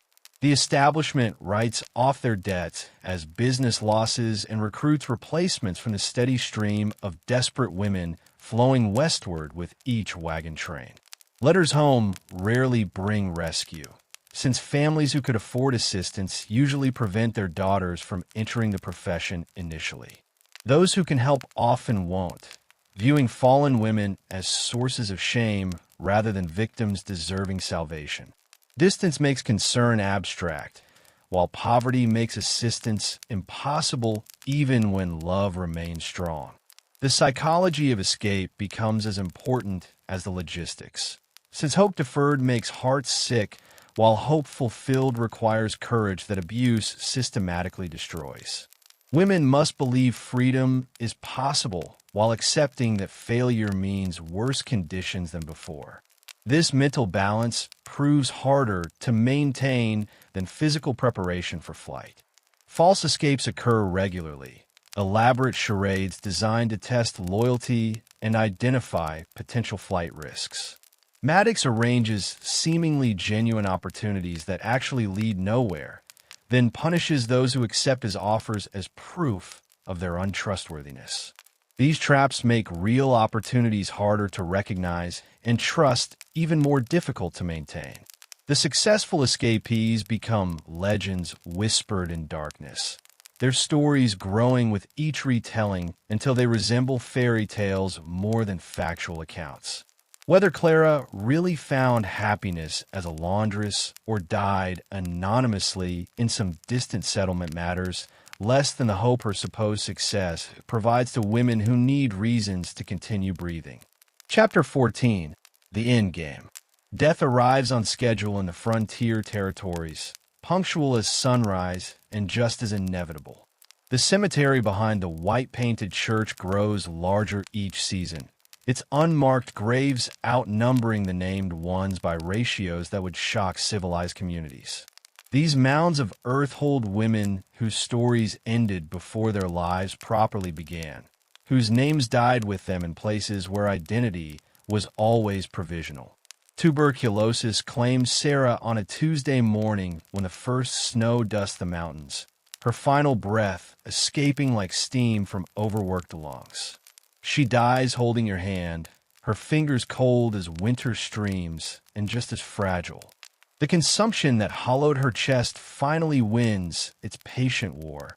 The establishment writes off their debts as business losses and recruits replacements from the steady stream of desperate women flowing westward with each wagon train. Letters home rarely bring rescue, since families who could afford assistance usually prevent their daughters from entering the profession initially. Those who can help often won't, viewing fallen women as sources of shame rather than victims deserving salvation. Distance makes concern abstract, while poverty makes assistance impossible even when love remains strong. The psychology of escape becomes as important as the logistics. Since hope deferred makes hearts sick, while hope fulfilled requires courage that abuse systematically destroys. Women must believe freedom is possible while accepting that failure means worse conditions than before. This mental balance proves harder to maintain than physical preparation for flight. False escapes occur regularly, elaborate charades designed to test loyalty and identify potential flight risks. Maddox arranges seemingly genuine opportunities that actually lead nowhere, then punishes those who accept his offers as proof of their untrustworthiness. These traps make real opportunities harder to recognize and trust even more difficult to maintain. The successful escapees become legends whispered in darkness, their stories growing with each retelling until they resemble fairy tales more than factual accounts. Whether Clara really found happiness as a laundress or died anonymously in some distant settlement matters less than the hope her supposed success provides to women who need reasons to continue breathing. Chapter 14. The Endgame. Death arrives on schedule in the frontier territories, punctual as sunrise and just as inevitable. The cemetery behind the white-painted church grows larger each season, its unmarked graves outnumbering the named ones by ratios that would shock civilized communities. These mounds of earth hold women whose stories ended before their lives properly began, whose names died with them in places where identity was always provisional. Tuberculosis claimed Sarah on a Tuesday morning when the first snow dusted the mountains, her final breath escaping like steam from overworked lungs. She dies holding your hand, her fingers cold as winter streams and just as fragile. The consumption that hollowed her chest finally wins its patient war,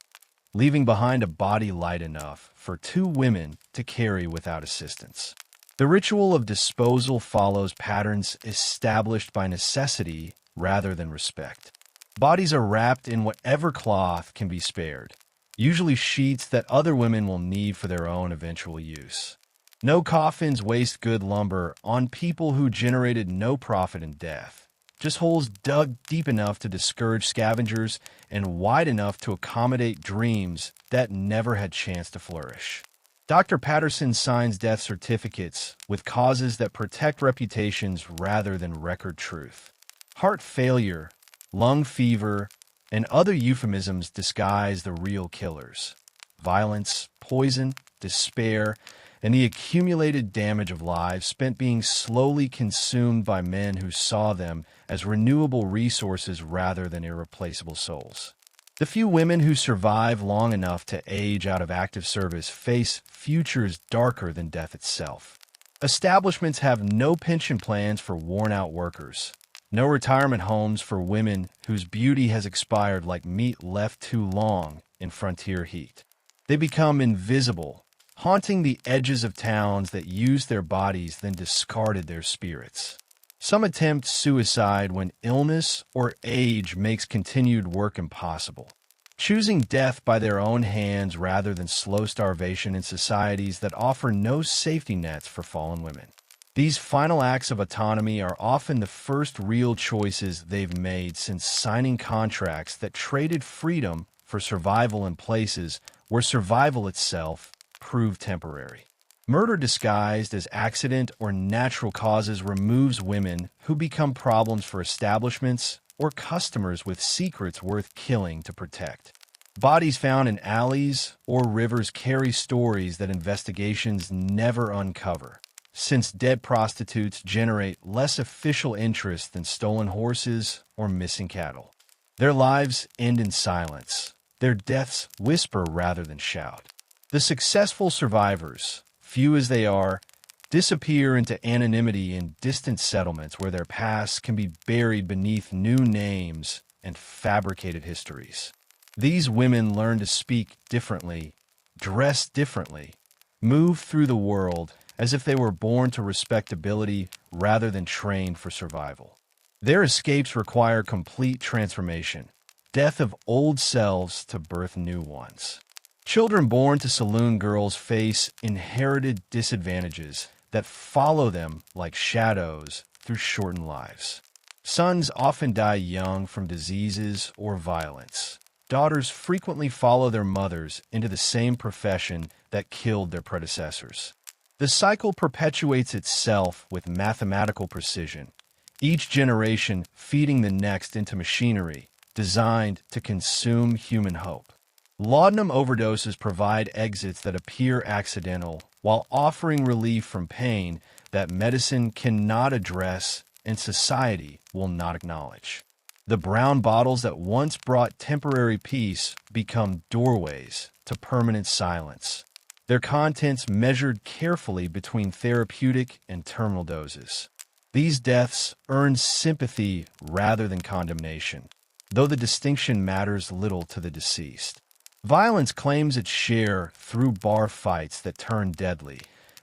leaving behind a body light enough for two women to carry without assistance. The ritual of disposal follows patterns established by necessity rather than respect. Bodies are wrapped in whatever cloth can be spared, usually sheets that other women will need for their own eventual use. No coffins waste good lumber on people who generated no profit in death. Just holes dug deep enough to discourage scavengers and wide enough to accommodate dreams that never had chance to flourish. Dr. Patterson signs death certificates with causes that protect reputations rather than record truth. Heart failure, lung fever, and other euphemisms disguise the real killers. Violence, poison, despair, and the accumulated damage of lives spent being slowly consumed by men who saw them as renewable resources rather than irreplaceable souls. The few women who survive long enough to age out of active service face futures darker than death itself. Establishments have no pension plans for worn-out workers, no retirement homes for women whose beauty has expired like meat left too long in frontier heat. They become invisible, haunting the edges of towns that used their bodies then discarded their spirits. Some attempt suicide when illness or age makes continued work impossible, choosing death by their own hands rather than slow starvation in societies that offer no safety nets for fallen women. These final acts of autonomy are often the first real choices they've made since signing contracts that traded freedom for survival in places where survival itself proved temporary. Murder disguised as accident or natural causes removes women who become problems for establishments or customers with secrets worth killing to protect. Bodies found in alleys or rivers carry stories that investigations never uncover, since dead prostitutes generate less official interest than stolen horses or missing cattle. Their lives end in silence. Their deaths whisper rather than shout. The successful survivors, few as they are, disappear into anonymity in distant settlements where their pasts can be buried beneath new names and fabricated histories. These women learn to speak differently, dress differently, move through the world as if they were born to respectability rather than trained for survival. Their escapes require complete transformation, death of old selves to birth new ones. Children born to saloon girls face inherited disadvantages that follow them like shadows through shortened lives. Sons often die young from diseases or violence. Daughters frequently follow their mothers into the same profession that killed their predecessors. The cycle perpetuates itself with mathematical precision, each generation feeding the next into machinery designed to consume human hope. Laudanum overdoses provide exits that appear accidental while offering relief from pain that medicine cannot address and society will not acknowledge. The brown bottles that once brought temporary peace become doorways to permanent silence, their contents measured carefully between therapeutic and terminal doses. These deaths earn sympathy rather than condemnation, though the distinction matters little to the deceased. Violence claims its share through bar fights that turn deadly,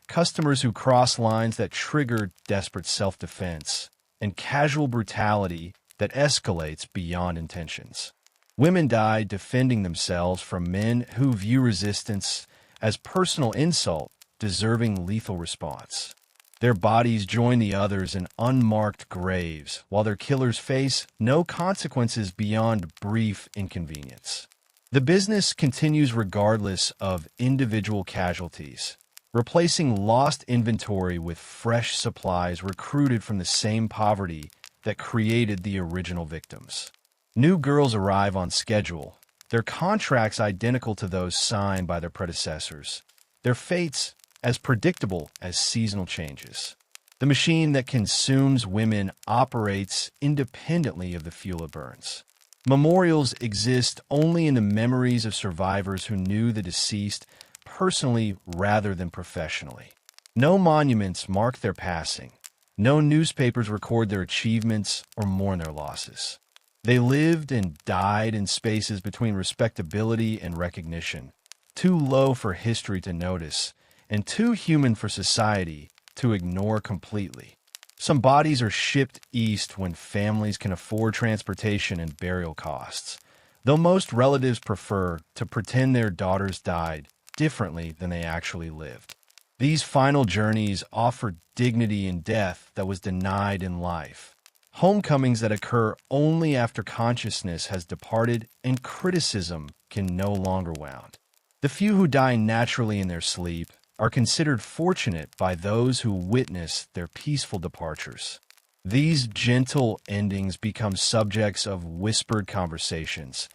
customers who cross lines that trigger desperate self-defense, and casual brutality that escalates beyond intentions. Women die defending themselves from men who view resistance as personal insult deserving lethal response. Their bodies join the others in unmarked graves, while their killers face no consequences beyond brief inconvenience. The business continues regardless of individual casualties, replacing lost inventory with fresh supplies recruited from the same poverty that created the original victims. New girls arrive on schedule, their contracts identical to those signed by their predecessors, their fates as predictable as seasonal changes. The machine that consumes women operates independently of the fuel it burns. Memorials exist only in the memories of survivors who knew the deceased personally rather than professionally. No monuments mark their passing. No newspapers record their achievements or mourn their losses. They lived and died in spaces between respectability and recognition, too low for history to notice, and too human for society to ignore completely. Some bodies are shipped east when families can afford transportation and burial costs, though most relatives prefer to pretend their daughters died differently than they actually lived. These final journeys offer dignity in death that was denied in life, homecomings that occur only after consciousness has departed and criticism can no longer wound. The few who die naturally in their sleep are considered fortunate by those who witness their peaceful departures. These gentle endings become subjects of whispered conversations,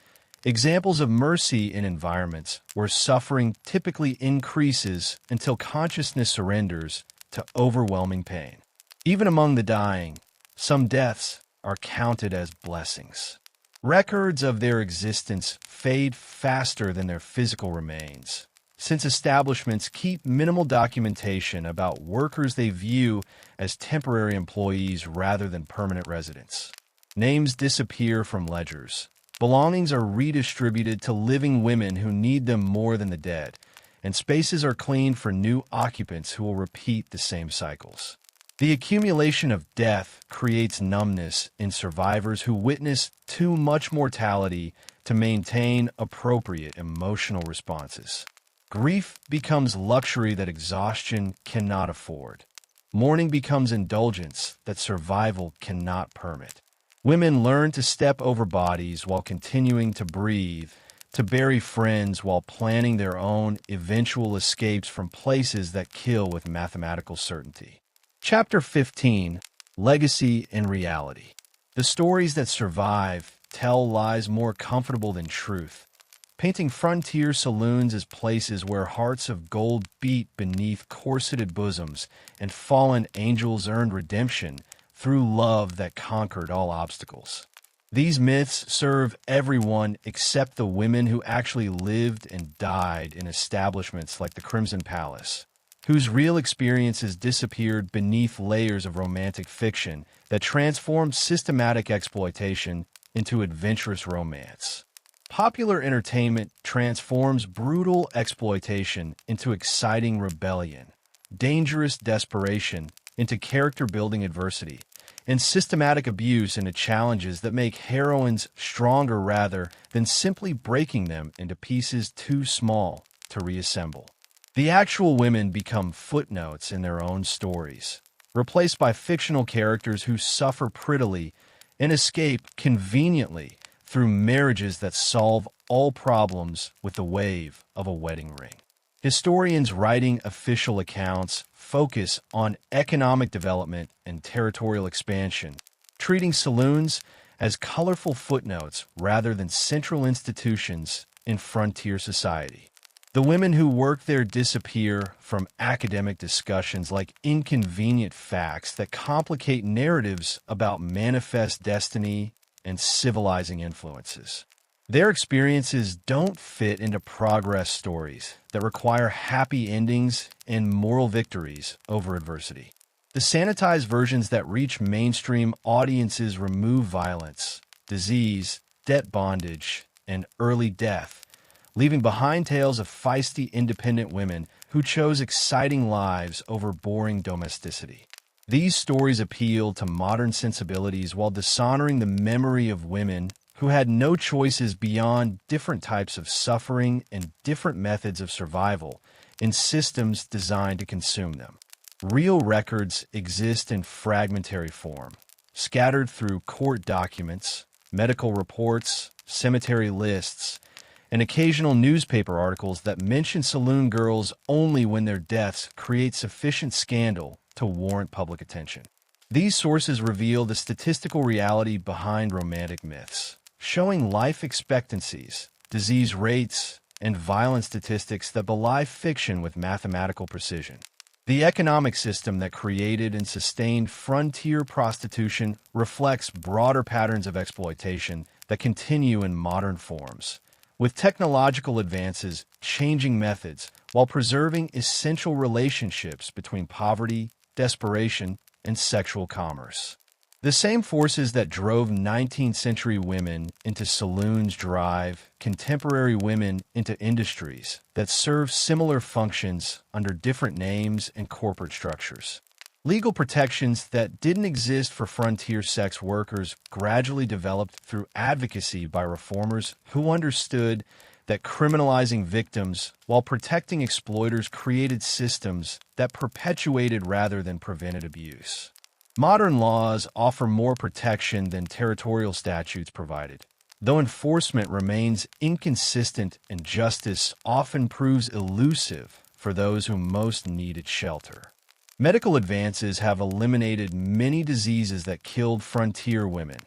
examples of mercy in environments where suffering typically increases until consciousness surrenders to overwhelming pain. Even among the dying, some deaths are counted as blessings. Records of their existence fade faster than their physical remains, since establishments keep minimal documentation about workers they view as temporary employees rather than permanent residents. Names disappear from ledgers. Belongings are redistributed to living women who need them more than the dead, and spaces are cleaned for new occupants who will repeat the same cycles. The accumulation of death creates numbness in survivors who witness too much mortality to maintain appropriate emotional responses. Grief becomes luxury that exhaustion cannot afford. Mourning becomes indulgence that survival cannot permit. Women learn to step over bodies while continuing to breathe, to bury friends while planning their own eventual escapes from places that kill with mathematical certainty. Chapter 15: Legacy and Reality. The stories that survive tell lies more comfortable than truth, painting frontier saloons as places where hearts of gold beat beneath corseted bosoms and fallen angels earned redemption through love that conquered all obstacles. These myths serve everyone except the women who actually lived and died in establishments like the Crimson Palace, whose real experiences disappeared beneath layers of romantic fiction that transformed systematic exploitation into adventurous romance. Popular entertainment transforms brutal exploitation into exciting rebellion, dangerous desperation into character-building adversity, and systematic abuse into challenges that make heroines stronger rather than simply breaking them into pieces too small to reassemble. The actual women become footnotes in their own stories, replaced by fictional characters who suffer prettily and escape conveniently through marriages that solve all problems with the wave of a wedding ring. Historians writing official accounts focus on economic development and territorial expansion, treating saloons as colorful footnotes rather than central institutions in frontier society. The women who work there disappear from academic discussions like inconvenient facts that complicate narratives about manifest destiny and civilizing influences. Their experiences don't fit into progress stories that require happy endings and moral victories over adversity. The sanitized versions that reach mainstream audiences remove violence, disease, debt bondage, and early death, leaving behind tales of feisty, independent women who chose exciting lives over boring domesticity. These stories appeal to modern sensibilities while dishonoring the memory of women who had no choices beyond different types of suffering and different methods of survival in systems designed to consume them. Real records exist in fragmentary form, scattered through court documents, medical reports, cemetery lists, and occasional newspaper articles that mention saloon girls only when their deaths create sufficient scandal to warrant public attention. These sources reveal the statistical reality behind romantic myths, showing life expectancies, disease rates, and violence statistics that belie fiction with mathematical precision. The economic system that created and sustained frontier prostitution reflects broader patterns of exploitation that continue in modern forms, with technological advances changing methods while preserving essential relationships between poverty, desperation, and sexual commerce. The same forces that drove 19th century women into saloons drive contemporary women into industries that serve similar functions under different names and corporate structures. Legal protections that didn't exist for frontier sex workers gradually developed through advocacy by reformers who understood that criminalizing victims while protecting exploiters created systems that perpetuated rather than prevented abuse. Modern laws offer more protection than territorial statutes provided, though enforcement remains inconsistent and justice often proves elusive for those who most needed shelter. Medical advances have eliminated many diseases that killed frontier women,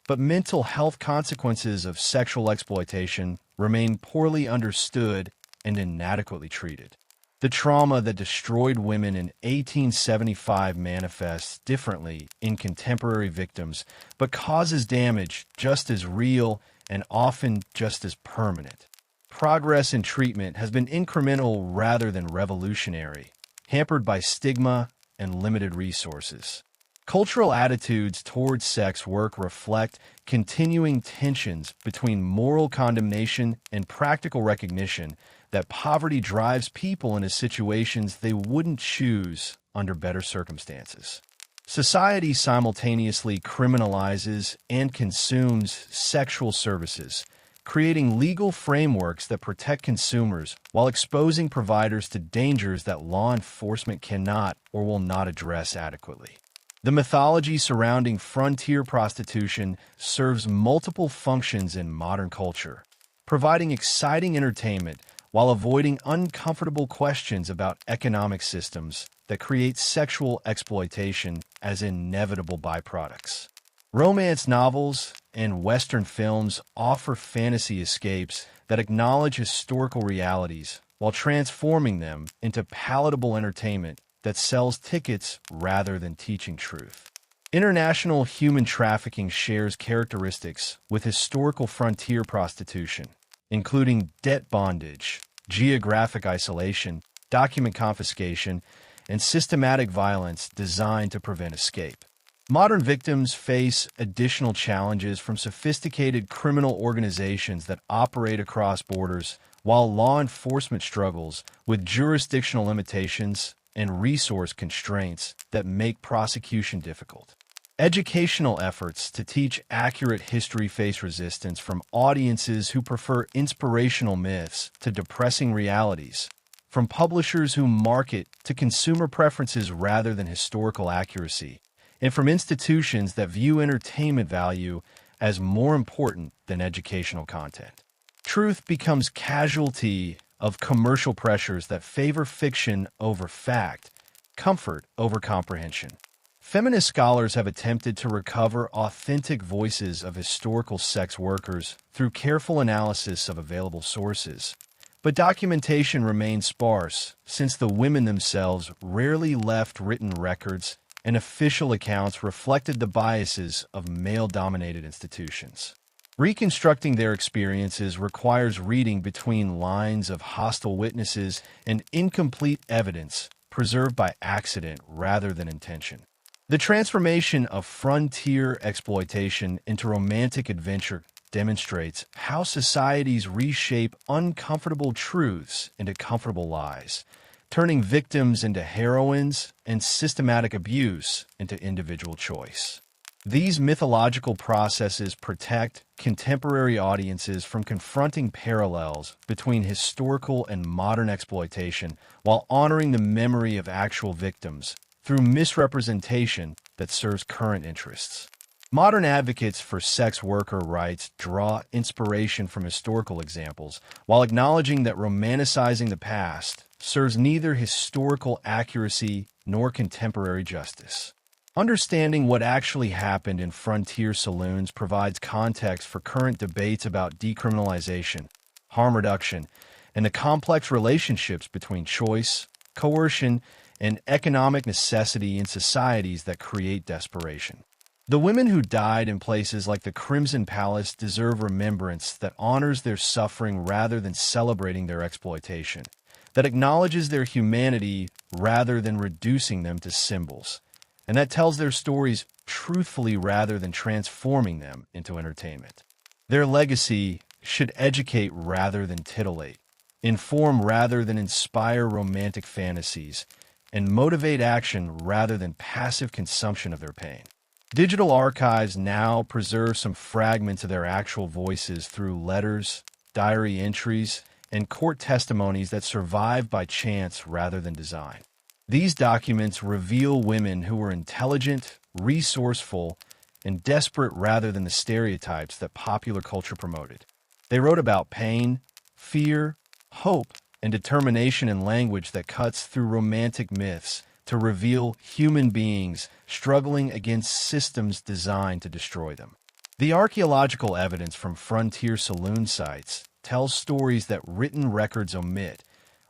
but mental health consequences of sexual exploitation remain poorly understood and inadequately treated. The trauma that destroyed women in 1875 manifests differently in contemporary victims, but causes damage just as real and often just as permanent. Progress in treatment has been incremental rather than revolutionary, hampered by stigma and limited resources. Cultural attitudes towards sex work reflect continuing tensions between moral condemnation and practical recognition that poverty drives people into situations they wouldn't choose under better circumstances. Society simultaneously criminalizes and consumes sexual services, creating legal frameworks that protect consumers while exposing providers to dangers that law enforcement cannot or will not address adequately. The mythology surrounding frontier prostitution serves multiple functions in modern culture, providing exciting entertainment while avoiding uncomfortable questions about economic systems that create sexual exploitation as inevitable byproducts. Romance novels and Western films offer fantasy escapes that acknowledge historical realities while transforming them into palatable entertainment that sells tickets rather than teaching truth. International human trafficking shares characteristics with historical frontier prostitution, including debt bondage, geographic isolation, document confiscation, and systematic violence designed to prevent escape. Modern victims face additional challenges from sophisticated criminal organizations that operate across borders, while law enforcement struggles with jurisdictional limitations and resource constraints that make prosecution difficult. Educational efforts to teach accurate history face resistance from audiences who prefer inspirational myths to depressing realities, from publishers who market to consumer preferences rather than historical accuracy, and from institutions that view entertainment value as more important than educational content. Truth becomes casualty of commercial pressures that favor fiction over fact, comfort over comprehension. Feminist scholars have attempted to recover authentic voices of historical sex workers through careful analysis of available sources. But documentation remains sparse, since the women themselves rarely left written records and official accounts reflected the biases of male-dominated institutions. Reconstructing their experiences requires reading between lines of hostile witnesses and incomplete evidence preserved by accident rather than intention. The transformation of frontier exploitation into romantic adventure demonstrates how societies reshape uncomfortable truths into comfortable lies, turning victims into heroines and systematic abuse into individual choice. These mythological processes protect contemporary audiences from confronting parallels between historical and modern exploitation while honoring the memory of actual victims through misrepresentation that serves current interests. Modern advocates for sex worker rights draw inspiration from historical examples while acknowledging that romanticizing the past serves neither historical accuracy nor contemporary justice. Understanding what actually happened in frontier saloons provides context for current debates about decriminalization, harm reduction, and the complex relationships between choice, coercion, and economic necessity in societies that create desperation. The women who died in places like the Crimson Palace deserve remembrance that honors their suffering rather than celebrating their exploitation, that acknowledges their humanity rather than reducing them to symbols, and that tells their stories truthfully rather than transforming them into entertainment. Their legacy should educate rather than titillate, inform rather than inspire romantic fantasies, and motivate action rather than passive consumption of their pain. Digital archives now preserve some fragments of their actual voices through letters, diary entries, and court testimonies that survive by chance rather than design. These documents reveal women who were intelligent, resourceful, and desperate rather than the stereotypes that popular culture promoted. They wrote about pain, fear, hope, and determination in language that cuts through romantic myths to reveal human beings struggling against systems designed to destroy them. The archaeological evidence from frontier saloon sites tells stories that written records omit,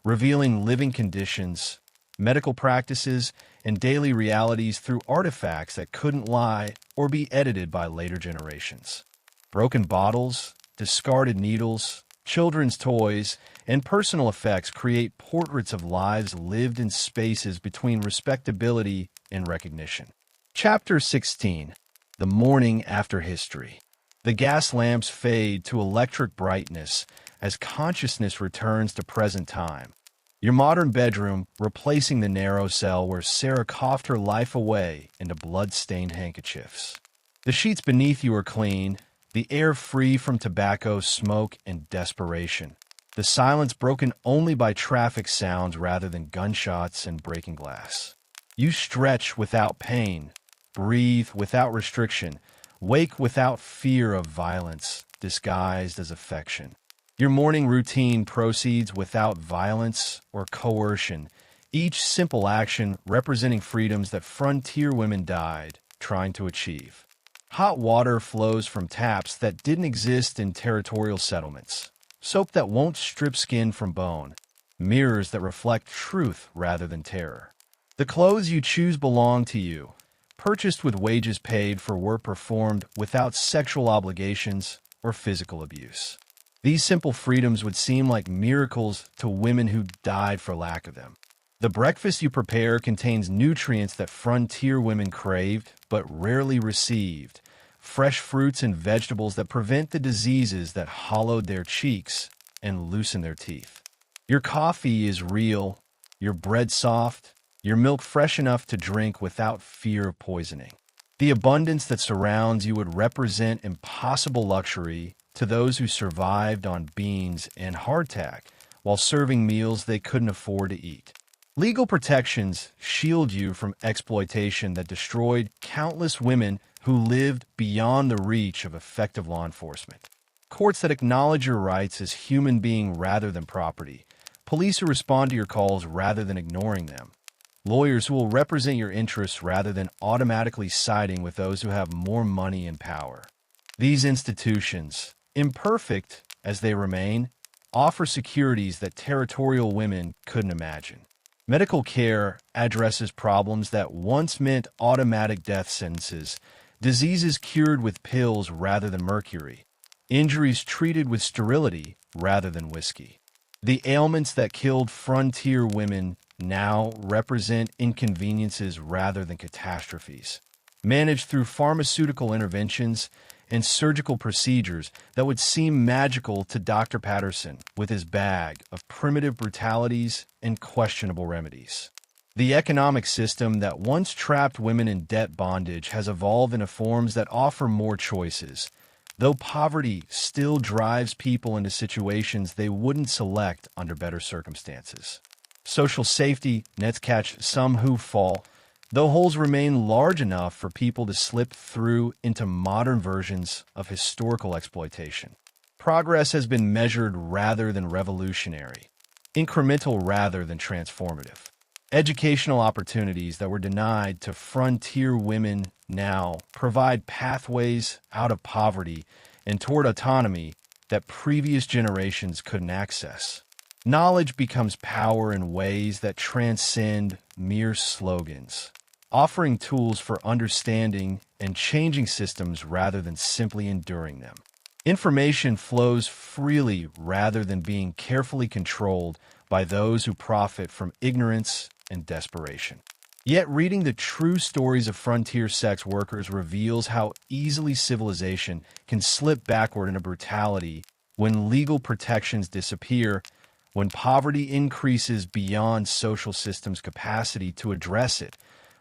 revealing living conditions, medical practices, and daily realities through artifacts that couldn't lie or be edited by later generations. Broken bottles, discarded needles, children's toys, and personal effects create portraits of lives lived in spaces between respectability and recognition. Chapter 16. The Morning After History. The gas lamps fade to electric brightness as consciousness returns to present time. Your modern bedroom replacing the narrow cell where Sarah coughed her life away into blood-stained handkerchiefs. The sheets beneath you are clean, the air free from tobacco, smoke, and desperation. The silence broken only by traffic sounds rather than gunshots and breaking glass. You stretch without pain, breathe without restriction, wake without fear of violence disguised as affection. Your morning routine proceeds without violence or coercion, each simple action representing freedoms that frontier women died trying to achieve. Hot water flows from taps that didn't exist in territorial settlements. Soap that won't strip skin from bone. Mirrors that reflect truth rather than terror. The clothes you choose belong to you, purchased with wages paid for work performed without sexual obligations or physical abuse. These simple freedoms would seem like miracles to women who died for lack of them. The breakfast you prepare contains nutrients that frontier women craved but rarely received, fresh fruits and vegetables that prevent the diseases that hollowed their cheeks and loosen their teeth. Your coffee is real, your bread soft, your milk fresh enough to drink without fear of poisoning. The abundance that surrounds you would represent impossible luxury to those who survived on beans and hardtack while serving meals they couldn't afford to eat. Legal protections shield you from exploitation that destroyed countless women who lived beyond the reach of effective law enforcement. Courts that acknowledge your rights as human being rather than property. Police who respond to your calls rather than ignoring them. Lawyers who will represent your interests rather than automatically siding with those who have more money and power. These institutions, imperfect as they remain, offer securities that territorial women couldn't imagine. Medical care addresses problems that once meant automatic death sentences, diseases cured with pills rather than mercury, injuries treated with sterility rather than whiskey. The ailments that killed frontier women now represent inconveniences rather than catastrophes, managed through pharmaceutical interventions and surgical procedures that would seem magical to Dr. Patterson with his bag of primitive brutalities and questionable remedies. The economic system that once trapped women in debt bondage has evolved into forms that offer more choices, though poverty still drives people into situations they wouldn't select under better circumstances. Social safety nets catch some who fall, though holes remain large enough for people to slip through into modern versions of historical exploitation. Progress has been measured rather than revolutionary, incremental rather than transformative. Educational opportunities that were denied to frontier women now provide pathways out of poverty and toward autonomy that previous generations couldn't access. Knowledge becomes power in ways that transcend mere slogans, offering tools for understanding and changing systems rather than simply enduring them. Information flows freely rather than being carefully controlled by those who profit from ignorance and desperation. Yet reading the true stories of frontier sex workers reveals how easily civilization can slip backward into brutality when legal protections disappear, when poverty increases beyond social systems' capacity to address it,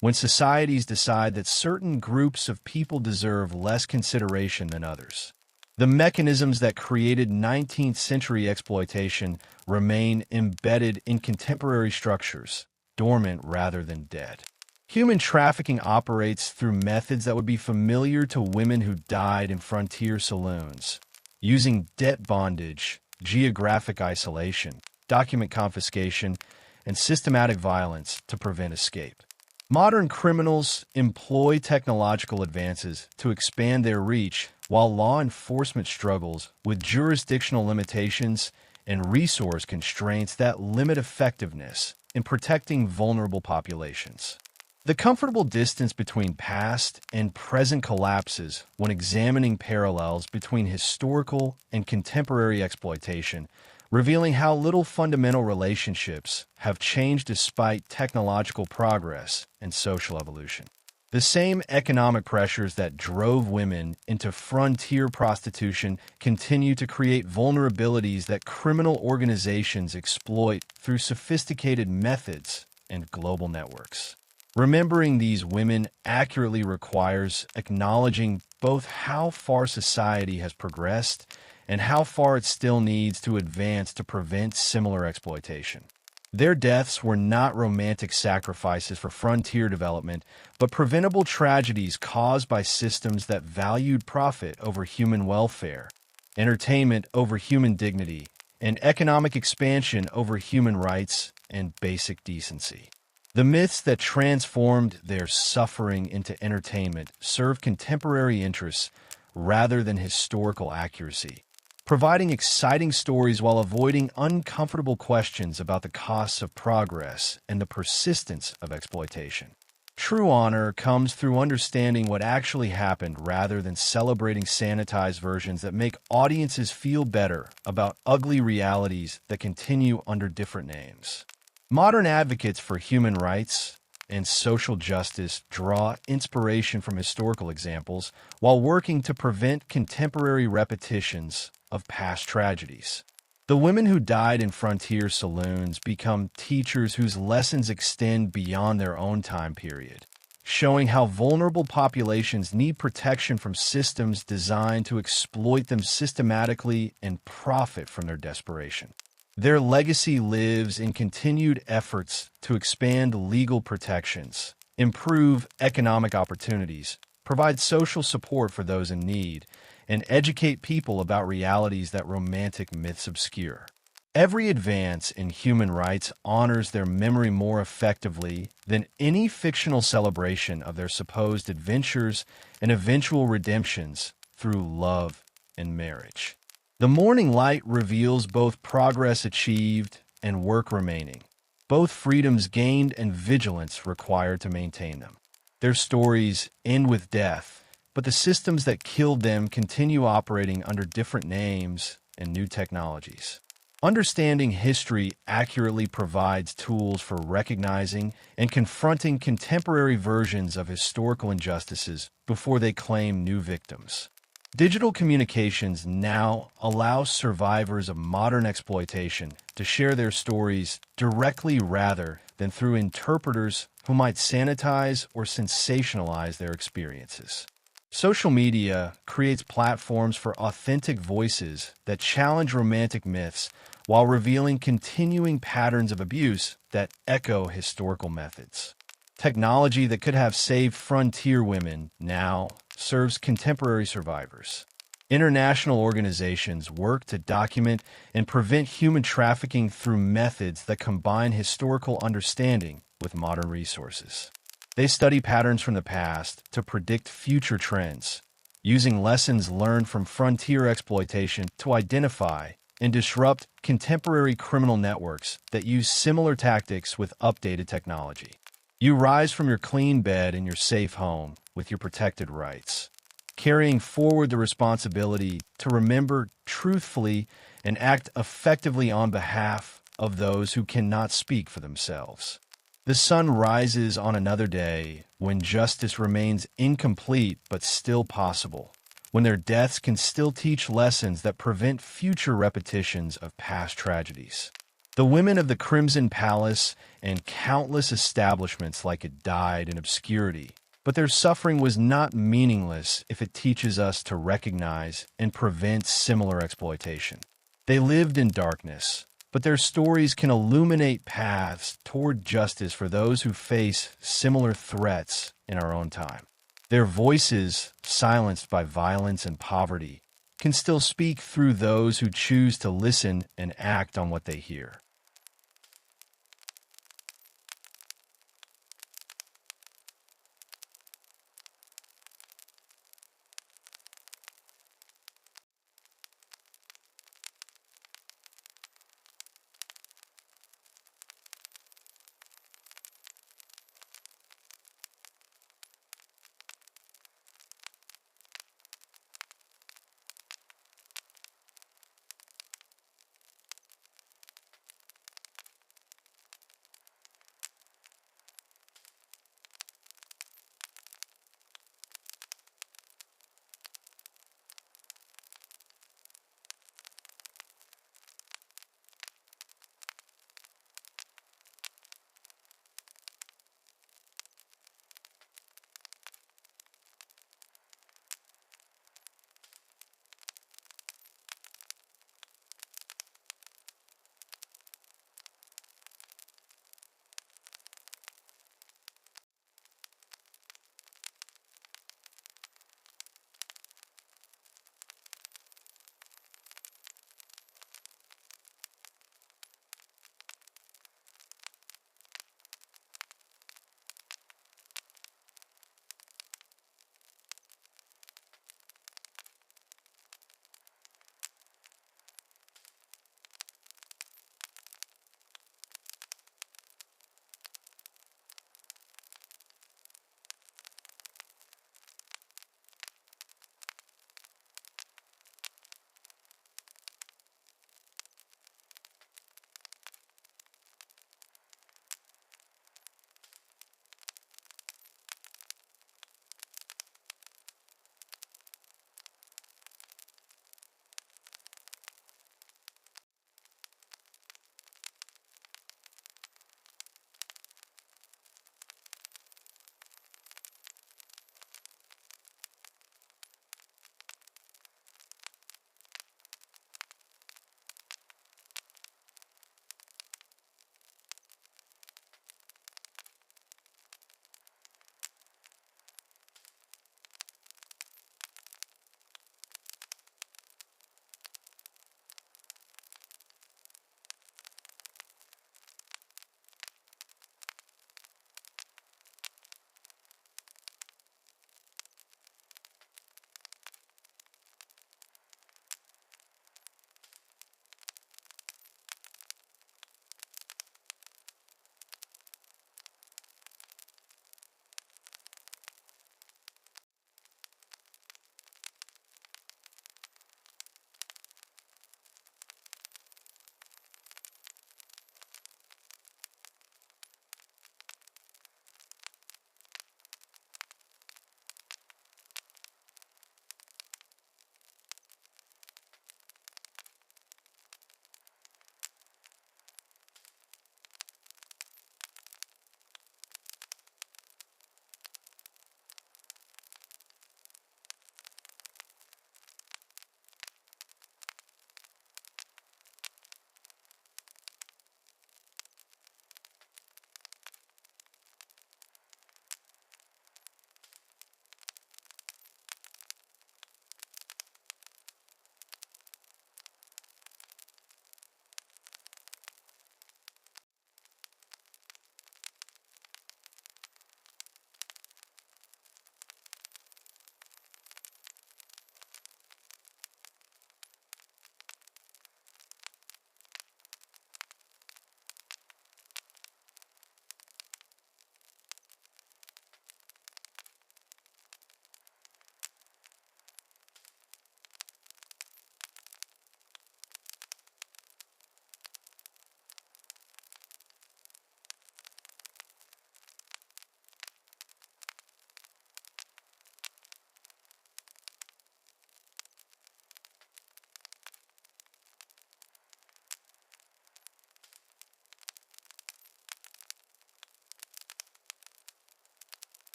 when societies decide that certain groups of people deserve less consideration than others. The mechanisms that created 19th century exploitation remain embedded in contemporary structures, dormant rather than dead. Human trafficking operates through methods that would be familiar to women who died in frontier saloons, using debt bondage, geographic isolation, document confiscation, and systematic violence to prevent escape. Modern criminals employ technological advances to expand their reach, while law enforcement struggles with jurisdictional limitations and resource constraints that limit effectiveness in protecting vulnerable populations. The comfortable distance between past and present collapses when examining parallels between historical and contemporary exploitation, revealing how little fundamental relationships have changed despite technological progress and social evolution. The same economic pressures that drove women into frontier prostitution continue to create vulnerabilities that criminal organizations exploit through sophisticated methods and global networks. Remembering these women accurately requires acknowledging both how far society has progressed and how far it still needs to advance to prevent similar exploitation. Their deaths were not romantic sacrifices for frontier development, but preventable tragedies caused by systems that valued profit over human welfare, entertainment over human dignity, and economic expansion over human rights and basic decency. The myths that transformed their suffering into entertainment serve contemporary interests rather than historical accuracy, providing exciting stories while avoiding uncomfortable questions about the costs of progress and the persistence of exploitation. True honor comes through understanding what actually happened rather than celebrating sanitized versions that make audiences feel better about ugly realities that continue under different names. Modern advocates for human rights and social justice draw inspiration from historical examples while working to prevent contemporary repetitions of past tragedies. The women who died in frontier saloons become teachers whose lessons extend beyond their own time period, showing how vulnerable populations need protection from systems designed to exploit them systematically and profit from their desperation. Their legacy lives in continued efforts to expand legal protections, improve economic opportunities, provide social support for those in need, and educate people about realities that romantic myths obscure. Every advance in human rights honors their memory more effectively than any fictional celebration of their supposed adventures and eventual redemptions through love and marriage. The morning light reveals both progress achieved and work remaining, both freedoms gained and vigilance required to maintain them. Their stories end with death, but the systems that killed them continue operating under different names and new technologies. Understanding history accurately provides tools for recognizing and confronting contemporary versions of historical injustices before they claim new victims. Digital communications now allow survivors of modern exploitation to share their stories directly rather than through interpreters who might sanitize or sensationalize their experiences. Social media creates platforms for authentic voices that challenge romantic myths while revealing continuing patterns of abuse that echo historical methods. Technology that could have saved frontier women now serves contemporary survivors. International organizations work to document and prevent human trafficking through methods that combine historical understanding with modern resources. They study patterns from the past to predict future trends, using lessons learned from frontier exploitation to identify and disrupt contemporary criminal networks that use similar tactics with updated technology. You rise from your clean bed in your safe home with your protected rights, carrying forward the responsibility to remember truthfully and act effectively on behalf of those who cannot speak for themselves. The sun rises on another day when justice remains incomplete but still possible, when their deaths can still teach lessons that prevent future repetitions of past tragedies. The women of the Crimson Palace and countless establishments like it died in obscurity, but their suffering was not meaningless if it teaches us to recognize and prevent similar exploitation. They lived in darkness, but their stories can illuminate paths toward justice for those who face similar threats in our own time. Their voices, silenced by violence and poverty, can still speak through those who choose to listen and act on what they hear.